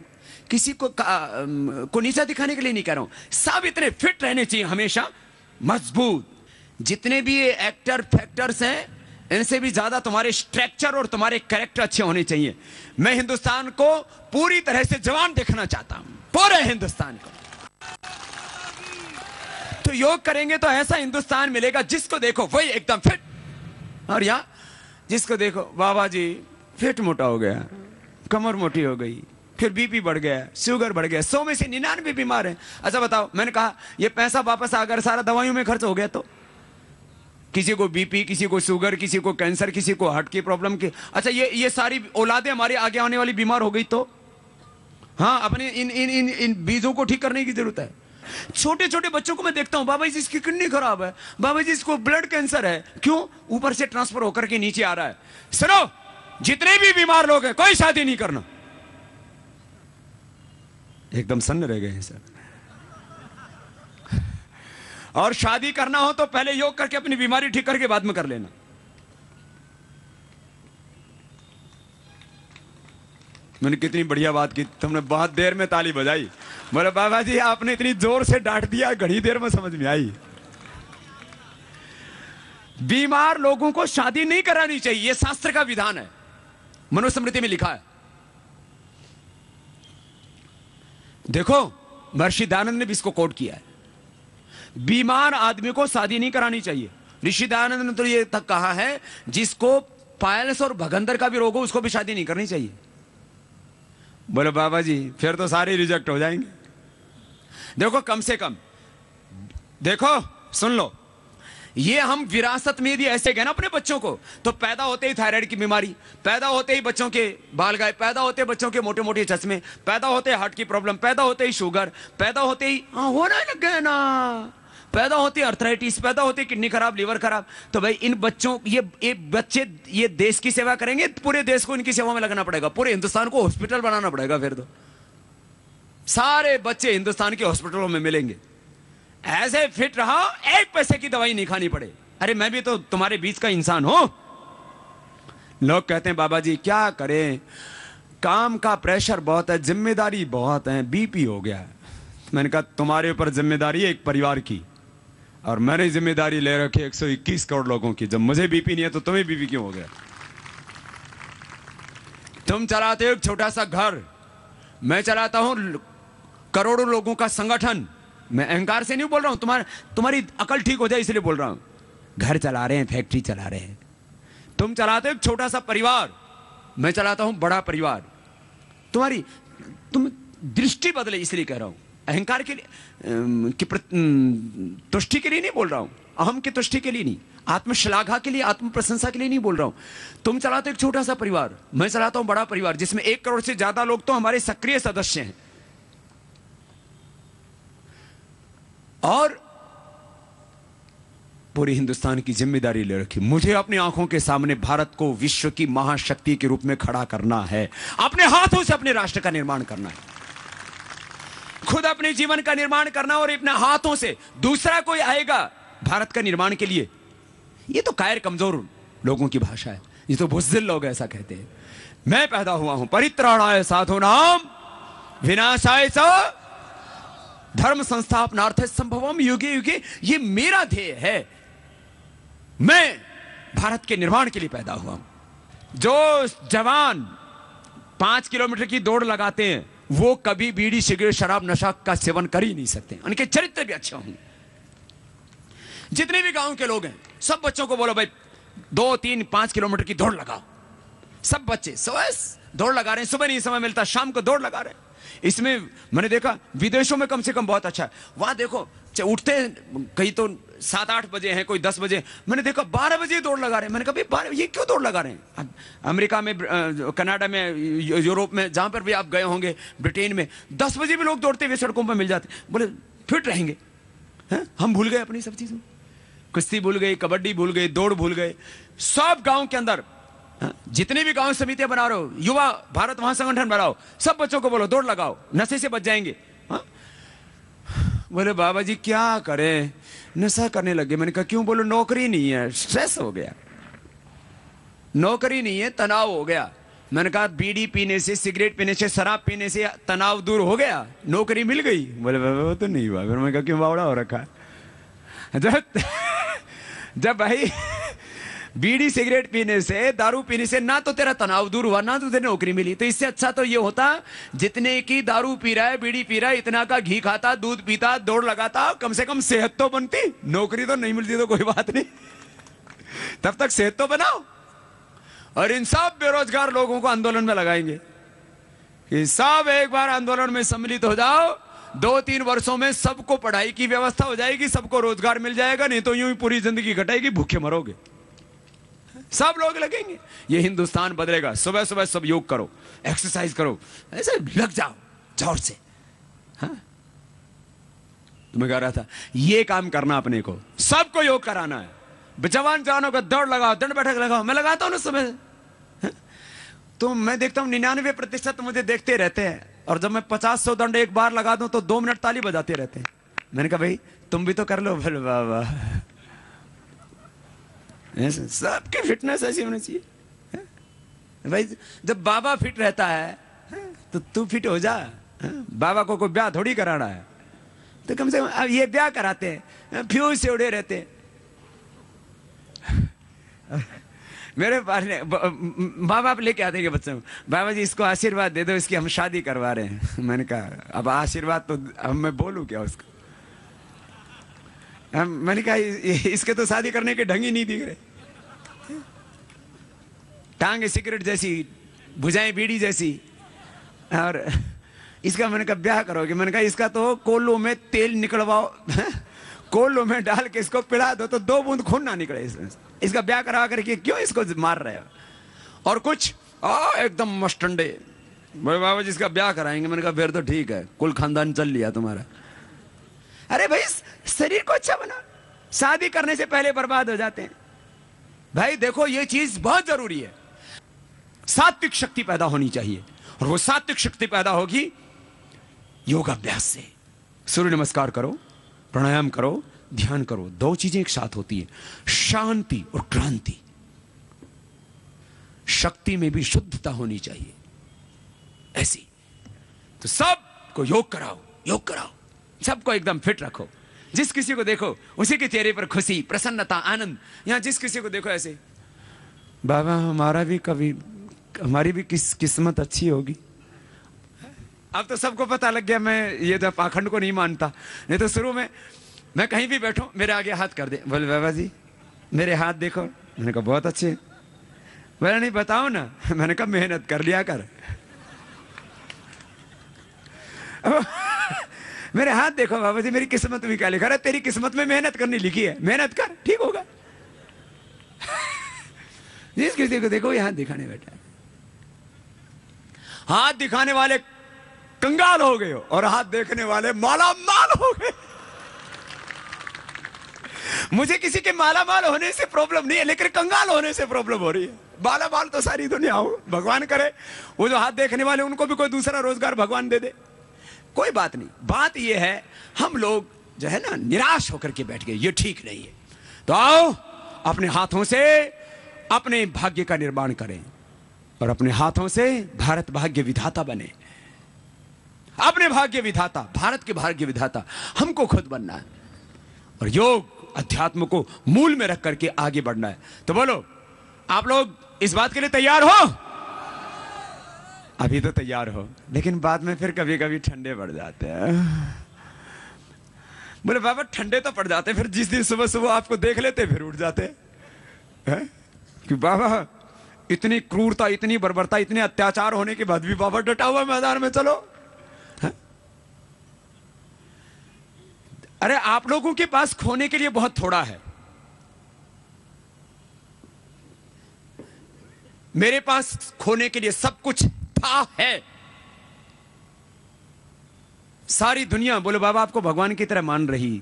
किसी को नीचा दिखाने के लिए नहीं कह रहा हूं। सब इतने फिट रहने चाहिए हमेशा, मजबूत। जितने भी एक्टर फैक्टर्स हैं, इनसे भी ज्यादा तुम्हारे स्ट्रक्चर और तुम्हारे कैरेक्टर अच्छे होने चाहिए। मैं हिंदुस्तान को पूरी तरह से जवान देखना चाहता हूं, पूरे हिंदुस्तान को। तो योग करेंगे तो ऐसा हिंदुस्तान मिलेगा जिसको देखो वही एकदम फिट, और यहां जिसको देखो बाबा जी फिट मोटा हो गया, कमर मोटी हो गई, फिर बीपी बढ़ गया, शुगर बढ़ गया, 100 में से 99 बीमार है। अच्छा बताओ, मैंने कहा ये पैसा वापस अगर सारा दवाइयों में खर्च हो गया तो किसी को बीपी, किसी को शुगर, किसी को कैंसर, किसी को हार्ट की प्रॉब्लम की, अच्छा ये सारी औलादें हमारे आगे आने वाली बीमार हो गई तो हाँ, अपने इन बीजों को ठीक करने की जरूरत है। छोटे छोटे बच्चों को मैं देखता हूं, बाबा जी इसकी किडनी खराब है, बाबा जी इसको ब्लड कैंसर है। क्यों? ऊपर से ट्रांसफर होकर के नीचे आ रहा है। सुनो, जितने भी बीमार लोग हैं कोई शादी नहीं करना। एकदम सन्न रह गए हैं सर। और शादी करना हो तो पहले योग करके अपनी बीमारी ठीक करके बाद में कर लेना। मैंने कितनी बढ़िया बात की, तुमने बहुत देर में ताली बजाई। बोले बाबा जी आपने इतनी जोर से डांट दिया, घड़ी देर में समझ में आई। बीमार लोगों को शादी नहीं करानी चाहिए, यह शास्त्र का विधान है, मनुस्मृति में लिखा है। देखो महर्षि दयानंद ने भी इसको कोट किया है, बीमार आदमी को शादी नहीं करानी चाहिए। ऋषि दयानंद ने तो ये तक कहा है जिसको पायल्स और भगंदर का भी रोग हो उसको भी शादी नहीं करनी चाहिए। बोले बाबा जी फिर तो सारे रिजेक्ट हो जाएंगे। देखो कम से कम देखो, सुन लो, ये हम विरासत में यदि ऐसे गए ना अपने बच्चों को, तो पैदा होते ही थायराइड की बीमारी, पैदा होते ही बच्चों के बाल गायब, पैदा होते ही बच्चों के मोटे मोटे चश्मे, पैदा होते ही हार्ट की प्रॉब्लम, पैदा होते ही शुगर, पैदा होते ही होने लग गए ना, पैदा होती है अर्थराइटिस, पैदा होती है किडनी खराब, लीवर खराब। तो भाई इन बच्चों, ये बच्चे ये देश की सेवा करेंगे, पूरे देश को इनकी सेवा में लगना पड़ेगा, पूरे हिंदुस्तान को हॉस्पिटल बनाना पड़ेगा। फिर तो सारे बच्चे हिंदुस्तान के हॉस्पिटलों में मिलेंगे। ऐसे फिट रहो, एक पैसे की दवाई नहीं खानी पड़े। अरे मैं भी तो तुम्हारे बीच का इंसान हूं। लोग कहते हैं बाबा जी क्या करें, काम का प्रेशर बहुत है, जिम्मेदारी बहुत है, बीपी हो गया। मैंने कहा तुम्हारे ऊपर जिम्मेदारी है एक परिवार की, और मैंने जिम्मेदारी ले रखी 121 करोड़ लोगों की। जब मुझे बीपी नहीं है तो तुम्हें बीपी क्यों हो गया? तुम चलाते हो एक छोटा सा घर, मैं चलाता हूं करोड़ों लोगों का संगठन। मैं अहंकार से नहीं बोल रहा हूं, तुम्हारी अकल ठीक हो जाए इसलिए बोल रहा हूं। घर चला रहे हैं, फैक्ट्री चला रहे हैं, तुम चलाते हो एक छोटा सा परिवार, मैं चलाता हूं बड़ा परिवार। तुम दृष्टि बदले, इसलिए कह रहा हूं। अहंकार के लिए तुष्टि के लिए नहीं बोल रहा हूं, अहम की तुष्टि के लिए नहीं, आत्मश्लाघा के लिए, आत्म प्रशंसा के लिए नहीं बोल रहा हूं। तुम चलाते हो एक छोटा सा परिवार, मैं चलाता हूं बड़ा परिवार, जिसमें 1 करोड़ से ज्यादा लोग तो हमारे सक्रिय सदस्य हैं। और पूरी हिंदुस्तान की जिम्मेदारी ले रखी। मुझे अपनी आंखों के सामने भारत को विश्व की महाशक्ति के रूप में खड़ा करना है, अपने हाथों से अपने राष्ट्र का निर्माण करना है, खुद अपने जीवन का निर्माण करना, और अपने हाथों से। दूसरा कोई आएगा भारत का निर्माण के लिए, ये तो कायर कमजोर लोगों की भाषा है, ये तो बुज़दिल लोग ऐसा कहते हैं। मैं पैदा हुआ हूं परित्राणाय साधूनां विनाशाय च धर्म संस्थापनार्थ संभवम युगे युगे, ये मेरा ध्येय है। मैं भारत के निर्माण के लिए पैदा हुआ हूं। जो जवान 5 किलोमीटर की दौड़ लगाते हैं वो कभी बीड़ी सिगरेट शराब नशा का सेवन कर ही नहीं सकते, उनके चरित्र भी अच्छे होंगे। जितने भी गांव के लोग हैं सब बच्चों को बोलो भाई 2, 3, 5 किलोमीटर की दौड़ लगाओ। सब बच्चे सुबह दौड़ लगा रहे हैं, सुबह नहीं समय मिलता शाम को दौड़ लगा रहे हैं। इसमें मैंने देखा विदेशों में कम से कम बहुत अच्छा है। वहां देखो उठते हैं कहीं तो 7-8 बजे हैं, कोई 10 बजे, मैंने देखा 12 बजे दौड़ लगा रहे हैं। मैंने कहा भाई 12 ये क्यों दौड़ लगा रहे हैं? अमेरिका में, कनाडा में, यूरोप में, जहां पर भी आप गए होंगे, ब्रिटेन में 10 बजे भी लोग दौड़ते हुए सड़कों पर मिल जाते, बोले फिट रहेंगे। हम भूल गए अपनी सब चीजों, कुश्ती भूल गई, कबड्डी भूल गई, दौड़ भूल गए। सब गांव के अंदर जितने भी गांव समितियां बना रहे हो, युवा भारत महासंगठन बनाओ, सब बच्चों को बोलो दौड़ लगाओ, नशे से बच जाएंगे। बोले बाबा जी क्या करें, नशा करने लगे। मैंने कहा क्यों? बोलो नौकरी नहीं है, स्ट्रेस हो गया। नौकरी नहीं है, तनाव हो गया। मैंने कहा बीड़ी पीने से, सिगरेट पीने से, शराब पीने से तनाव दूर हो गया, नौकरी मिल गई। बोले बाबा वो तो नहीं हुआ। फिर मैं कहा क्यों? बावड़ा हो रखा है। जब भाई बीड़ी सिगरेट पीने से, दारू पीने से ना तो तेरा तनाव दूर हुआ, ना तो तेरी नौकरी मिली, तो इससे अच्छा तो ये होता जितने की दारू पी रहा है, बीड़ी पी रहा है, इतना का घी खाता, दूध पीता, दौड़ लगाता, कम से कम सेहत तो बनती। नौकरी तो नहीं मिलती तो कोई बात नहीं, तब तक सेहत तो बनाओ। और इन सब बेरोजगार लोगों को आंदोलन में लगाएंगे कि सब एक बार आंदोलन में सम्मिलित हो जाओ, 2-3 वर्षों में सबको पढ़ाई की व्यवस्था हो जाएगी, सबको रोजगार मिल जाएगा, नहीं तो यूं ही पूरी जिंदगी कटाएगी, भूखे मरोगे। सब लोग लगेंगे, ये हिंदुस्तान बदलेगा। सुबह सुबह सब योग करो, एक्सरसाइज करो, ऐसे लग जाओ जोर से। हाँ तो मैं कह रहा था ये काम करना अपने को, सबको योग कराना है। जवान जवानों का दौड़ लगाओ, दंड बैठक लगाओ, मैं लगाता हूं ना सुबह। तो मैं देखता हूं 99% मुझे देखते रहते हैं, और जब मैं 50-100 दंड एक बार लगा दूं तो 2 मिनट ताली बजाते रहते हैं। मैंने कहा भाई तुम भी तो कर लो। बोले बाबा सबकी फिटनेस ऐसी होनी चाहिए भाई। जब बाबा फिट रहता है तो तू फिट हो जा। बाबा को कोई ब्याह थोड़ी कराना है, तो कम से कम अब ये ब्याह कराते हैं, फ्यूज से उड़े रहते हैं। मेरे पास माँ बाप लेके आते हैं बच्चों, बाबा जी इसको आशीर्वाद दे दो, इसकी हम शादी करवा रहे हैं। मैंने कहा अब आशीर्वाद तो अब मैं बोलूं क्या उसको? मैंने कहा इसके तो शादी करने के ढंग ही नहीं दिख रहे, टांगे सिगरेट जैसी, भुजाएं बीड़ी जैसी, और इसका मैंने कहा ब्याह करोगे? मैंने कहा इसका तो कोलों में तेल निकलवाओ, कोलों में डाल के इसको पिला दो तो 2 बूंद खून ना निकले इसमें। इसका ब्याह करा करके क्यों इसको मार रहे हो? और कुछ एकदम मस्टंडे, बोले बाबा जी इसका ब्याह कराएंगे। मैंने कहा फिर तो ठीक है, कुल खानदान चल लिया तुम्हारा। अरे भाई शरीर को अच्छा बना, शादी करने से पहले बर्बाद हो जाते हैं। भाई देखो ये चीज बहुत जरूरी है, सात्विक शक्ति पैदा होनी चाहिए, और वो सात्विक शक्ति पैदा होगी योगाभ्यास से। सूर्य नमस्कार करो, प्राणायाम करो, ध्यान करो, 2 चीजें एक साथ होती है, शांति और क्रांति। शक्ति में भी शुद्धता होनी चाहिए ऐसी। तो सबको योग कराओ, योग कराओ, सबको एकदम फिट रखो। जिस किसी को देखो उसी के चेहरे पर खुशी, प्रसन्नता, आनंद। यहां जिस किसी को देखो ऐसे, बाबा हमारी भी किस्मत अच्छी होगी। अब तो सबको पता लग गया मैं ये तो पाखंड को नहीं मानता, नहीं तो शुरू में मैं कहीं भी बैठूं मेरे आगे हाथ कर दे, बोले बाबा जी मेरे हाथ देखो। मैंने कहा बहुत अच्छे। बोला नहीं बताओ ना। मैंने कहा मेहनत कर लिया कर। मेरे हाथ देखो बाबा जी, मेरी किस्मत में क्या लिखा है? तेरी किस्मत में मेहनत करनी लिखी है, मेहनत कर, ठीक होगा। जिस किसी को देखो ये हाथ दिखाने बैठा है। हाथ दिखाने वाले कंगाल हो गए और हाथ देखने वाले माला माल हो गए। मुझे किसी के माला माल होने से प्रॉब्लम नहीं है, लेकिन कंगाल होने से प्रॉब्लम हो रही है। माला माल तो सारी दुनिया हो, भगवान करे वो जो हाथ देखने वाले उनको भी कोई दूसरा रोजगार भगवान दे दे, कोई बात नहीं। बात ये है हम लोग जो है ना निराश होकर के बैठ गए, ये ठीक नहीं है। तो आओ अपने हाथों से अपने भाग्य का निर्माण करें और अपने हाथों से भारत भाग्य विधाता बने। अपने भाग्य विधाता, भारत के भाग्य विधाता हमको खुद बनना है और योग अध्यात्म को मूल में रख करके आगे बढ़ना है। तो बोलो आप लोग इस बात के लिए तैयार हो? अभी तो तैयार हो, लेकिन बाद में फिर कभी कभी ठंडे पड़ जाते हैं। बोले बाबा ठंडे तो पड़ जाते, फिर जिस दिन सुबह सुबह आपको देख लेते फिर उठ जाते हैं कि बाबा इतनी क्रूरता, इतनी बर्बरता, इतने अत्याचार होने के बाद भी बाबा डटा हुआ मैदान में, चलो। अरे आप लोगों के पास खोने के लिए बहुत थोड़ा है, मेरे पास खोने के लिए सब कुछ था है। सारी दुनिया बोले बाबा आपको भगवान की तरह मान रही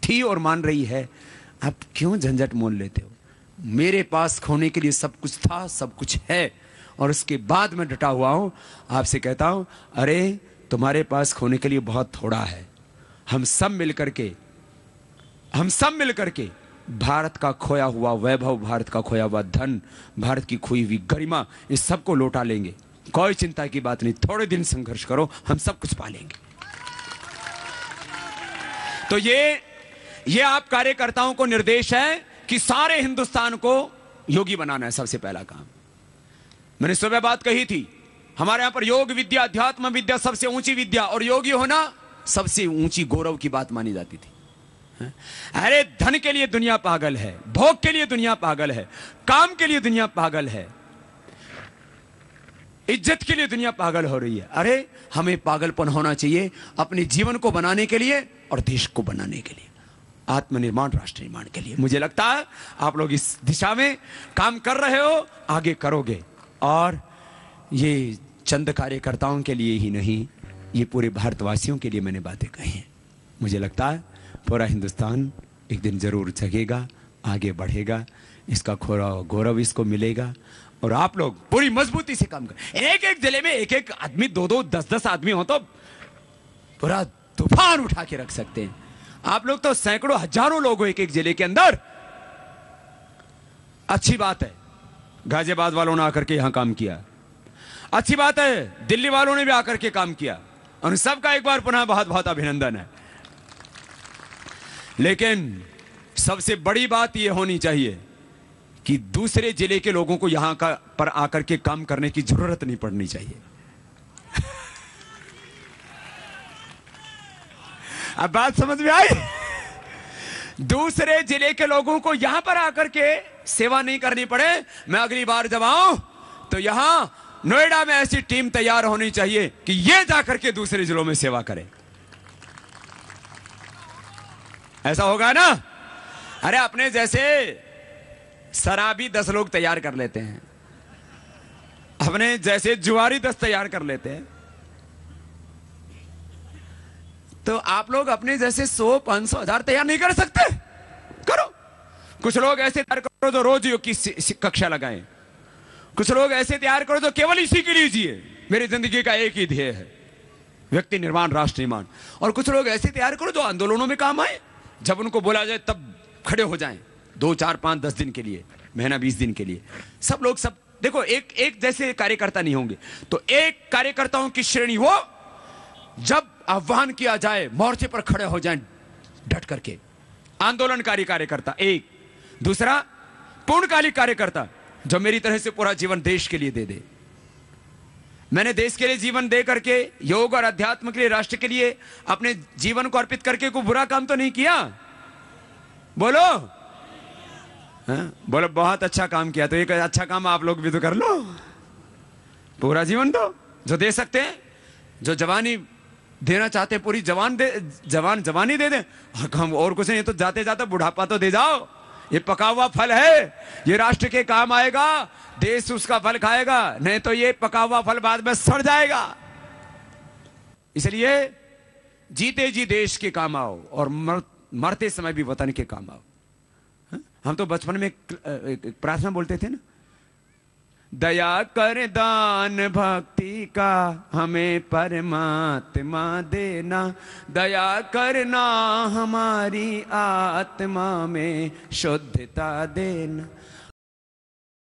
थी और मान रही है, आप क्यों झंझट मोल लेते हो? मेरे पास खोने के लिए सब कुछ था, सब कुछ है और उसके बाद मैं डटा हुआ हूं। आपसे कहता हूं अरे तुम्हारे पास खोने के लिए बहुत थोड़ा है। हम सब मिलकर के भारत का खोया हुआ वैभव, भारत का खोया हुआ धन, भारत की खोई हुई गरिमा, इस सब को लौटा लेंगे। कोई चिंता की बात नहीं, थोड़े दिन संघर्ष करो, हम सब कुछ पा लेंगे। तो ये आप कार्यकर्ताओं को निर्देश है कि सारे हिंदुस्तान को योगी बनाना है, सबसे पहला काम। मैंने सुबह बात कही थी, हमारे यहां पर योग विद्या, अध्यात्म विद्या सबसे ऊंची विद्या और योगी होना सबसे ऊंची गौरव की बात मानी जाती थी। अरे धन के लिए दुनिया पागल है, भोग के लिए दुनिया पागल है, काम के लिए दुनिया पागल है, इज्जत के लिए दुनिया पागल हो रही है। अरे हमें पागलपन होना चाहिए अपने जीवन को बनाने के लिए और देश को बनाने के लिए, आत्मनिर्माण, राष्ट्र निर्माण के लिए। मुझे लगता है आप लोग इस दिशा में काम कर रहे हो, आगे करोगे। और ये चंद कार्यकर्ताओं के लिए ही नहीं, ये पूरे भारतवासियों के लिए मैंने बातें कही हैं। मुझे लगता है पूरा हिंदुस्तान एक दिन जरूर जगेगा, आगे बढ़ेगा, इसका खोरा गौरव इसको मिलेगा और आप लोग पूरी मजबूती से काम करें। एक एक जिले में एक एक आदमी, 2-2, 10-10 आदमी हो तो पूरा तूफान उठा के रख सकते हैं। आप लोग तो सैकड़ों हजारों लोग हो एक एक जिले के अंदर। अच्छी बात है गाजियाबाद वालों ने आकर के यहां काम किया, अच्छी बात है दिल्ली वालों ने भी आकर के काम किया, और सबका एक बार पुनः बहुत बहुत अभिनंदन है। लेकिन सबसे बड़ी बात यह होनी चाहिए कि दूसरे जिले के लोगों को यहां पर आकर के काम करने की जरूरत नहीं पड़नी चाहिए। अब बात समझ में आई? दूसरे जिले के लोगों को यहां पर आकर के सेवा नहीं करनी पड़े। मैं अगली बार जब आऊं तो यहां नोएडा में ऐसी टीम तैयार होनी चाहिए कि ये जाकर के दूसरे जिलों में सेवा करे। ऐसा होगा ना? अरे अपने जैसे शराबी 10 लोग तैयार कर लेते हैं, अपने जैसे जुआरी 10 तैयार कर लेते हैं, तो आप लोग अपने जैसे 100, 500, 1000 तैयार नहीं कर सकते? करो। कुछ लोग ऐसे तैयार करो जो रोज योग की कक्षा लगाएं, कुछ लोग ऐसे तैयार करो जो केवल इसी के लिए जिए, मेरी जिंदगी का एक ही ध्येय है, व्यक्ति निर्माण, राष्ट्र निर्माण। और कुछ लोग ऐसे तैयार करो जो आंदोलनों में काम आए, जब उनको बोला जाए तब खड़े हो जाएं, 2, 4, 5, 10 दिन के लिए, महीना 20 दिन के लिए। सब लोग सब देखो एक जैसे कार्यकर्ता नहीं होंगे। तो एक कार्यकर्ताओं की श्रेणी हो, जब आह्वान किया जाए मोर्चे पर खड़े हो जाएं डट करके, आंदोलनकारी कार्यकर्ता एक। दूसरा पूर्णकालिक कार्यकर्ता जो मेरी तरह से पूरा जीवन देश के लिए दे दे। मैंने देश के लिए जीवन दे करके, योग और अध्यात्म के लिए, राष्ट्र के लिए अपने जीवन को अर्पित करके कोई बुरा काम तो नहीं किया? बोलो बोले बहुत अच्छा काम किया, तो एक अच्छा काम आप लोग भी तो कर लो, पूरा जीवन दो, जो दे सकते हैं, जो जवानी देना चाहते हैं पूरी जवानी दे दें। हम और कुछ नहीं तो जाते जाते बुढ़ापा तो दे जाओ। ये पका हुआ फल है, ये राष्ट्र के काम आएगा, देश उसका फल खाएगा, नहीं तो ये पका हुआ फल बाद में सड़ जाएगा। इसलिए जीते जी देश के काम आओ और मरते समय भी वतन के काम आओ। हम तो बचपन में एक प्रार्थना बोलते थे ना, दया कर दान भक्ति का हमें परमात्मा देना, दया करना हमारी आत्मा में शुद्धता देना,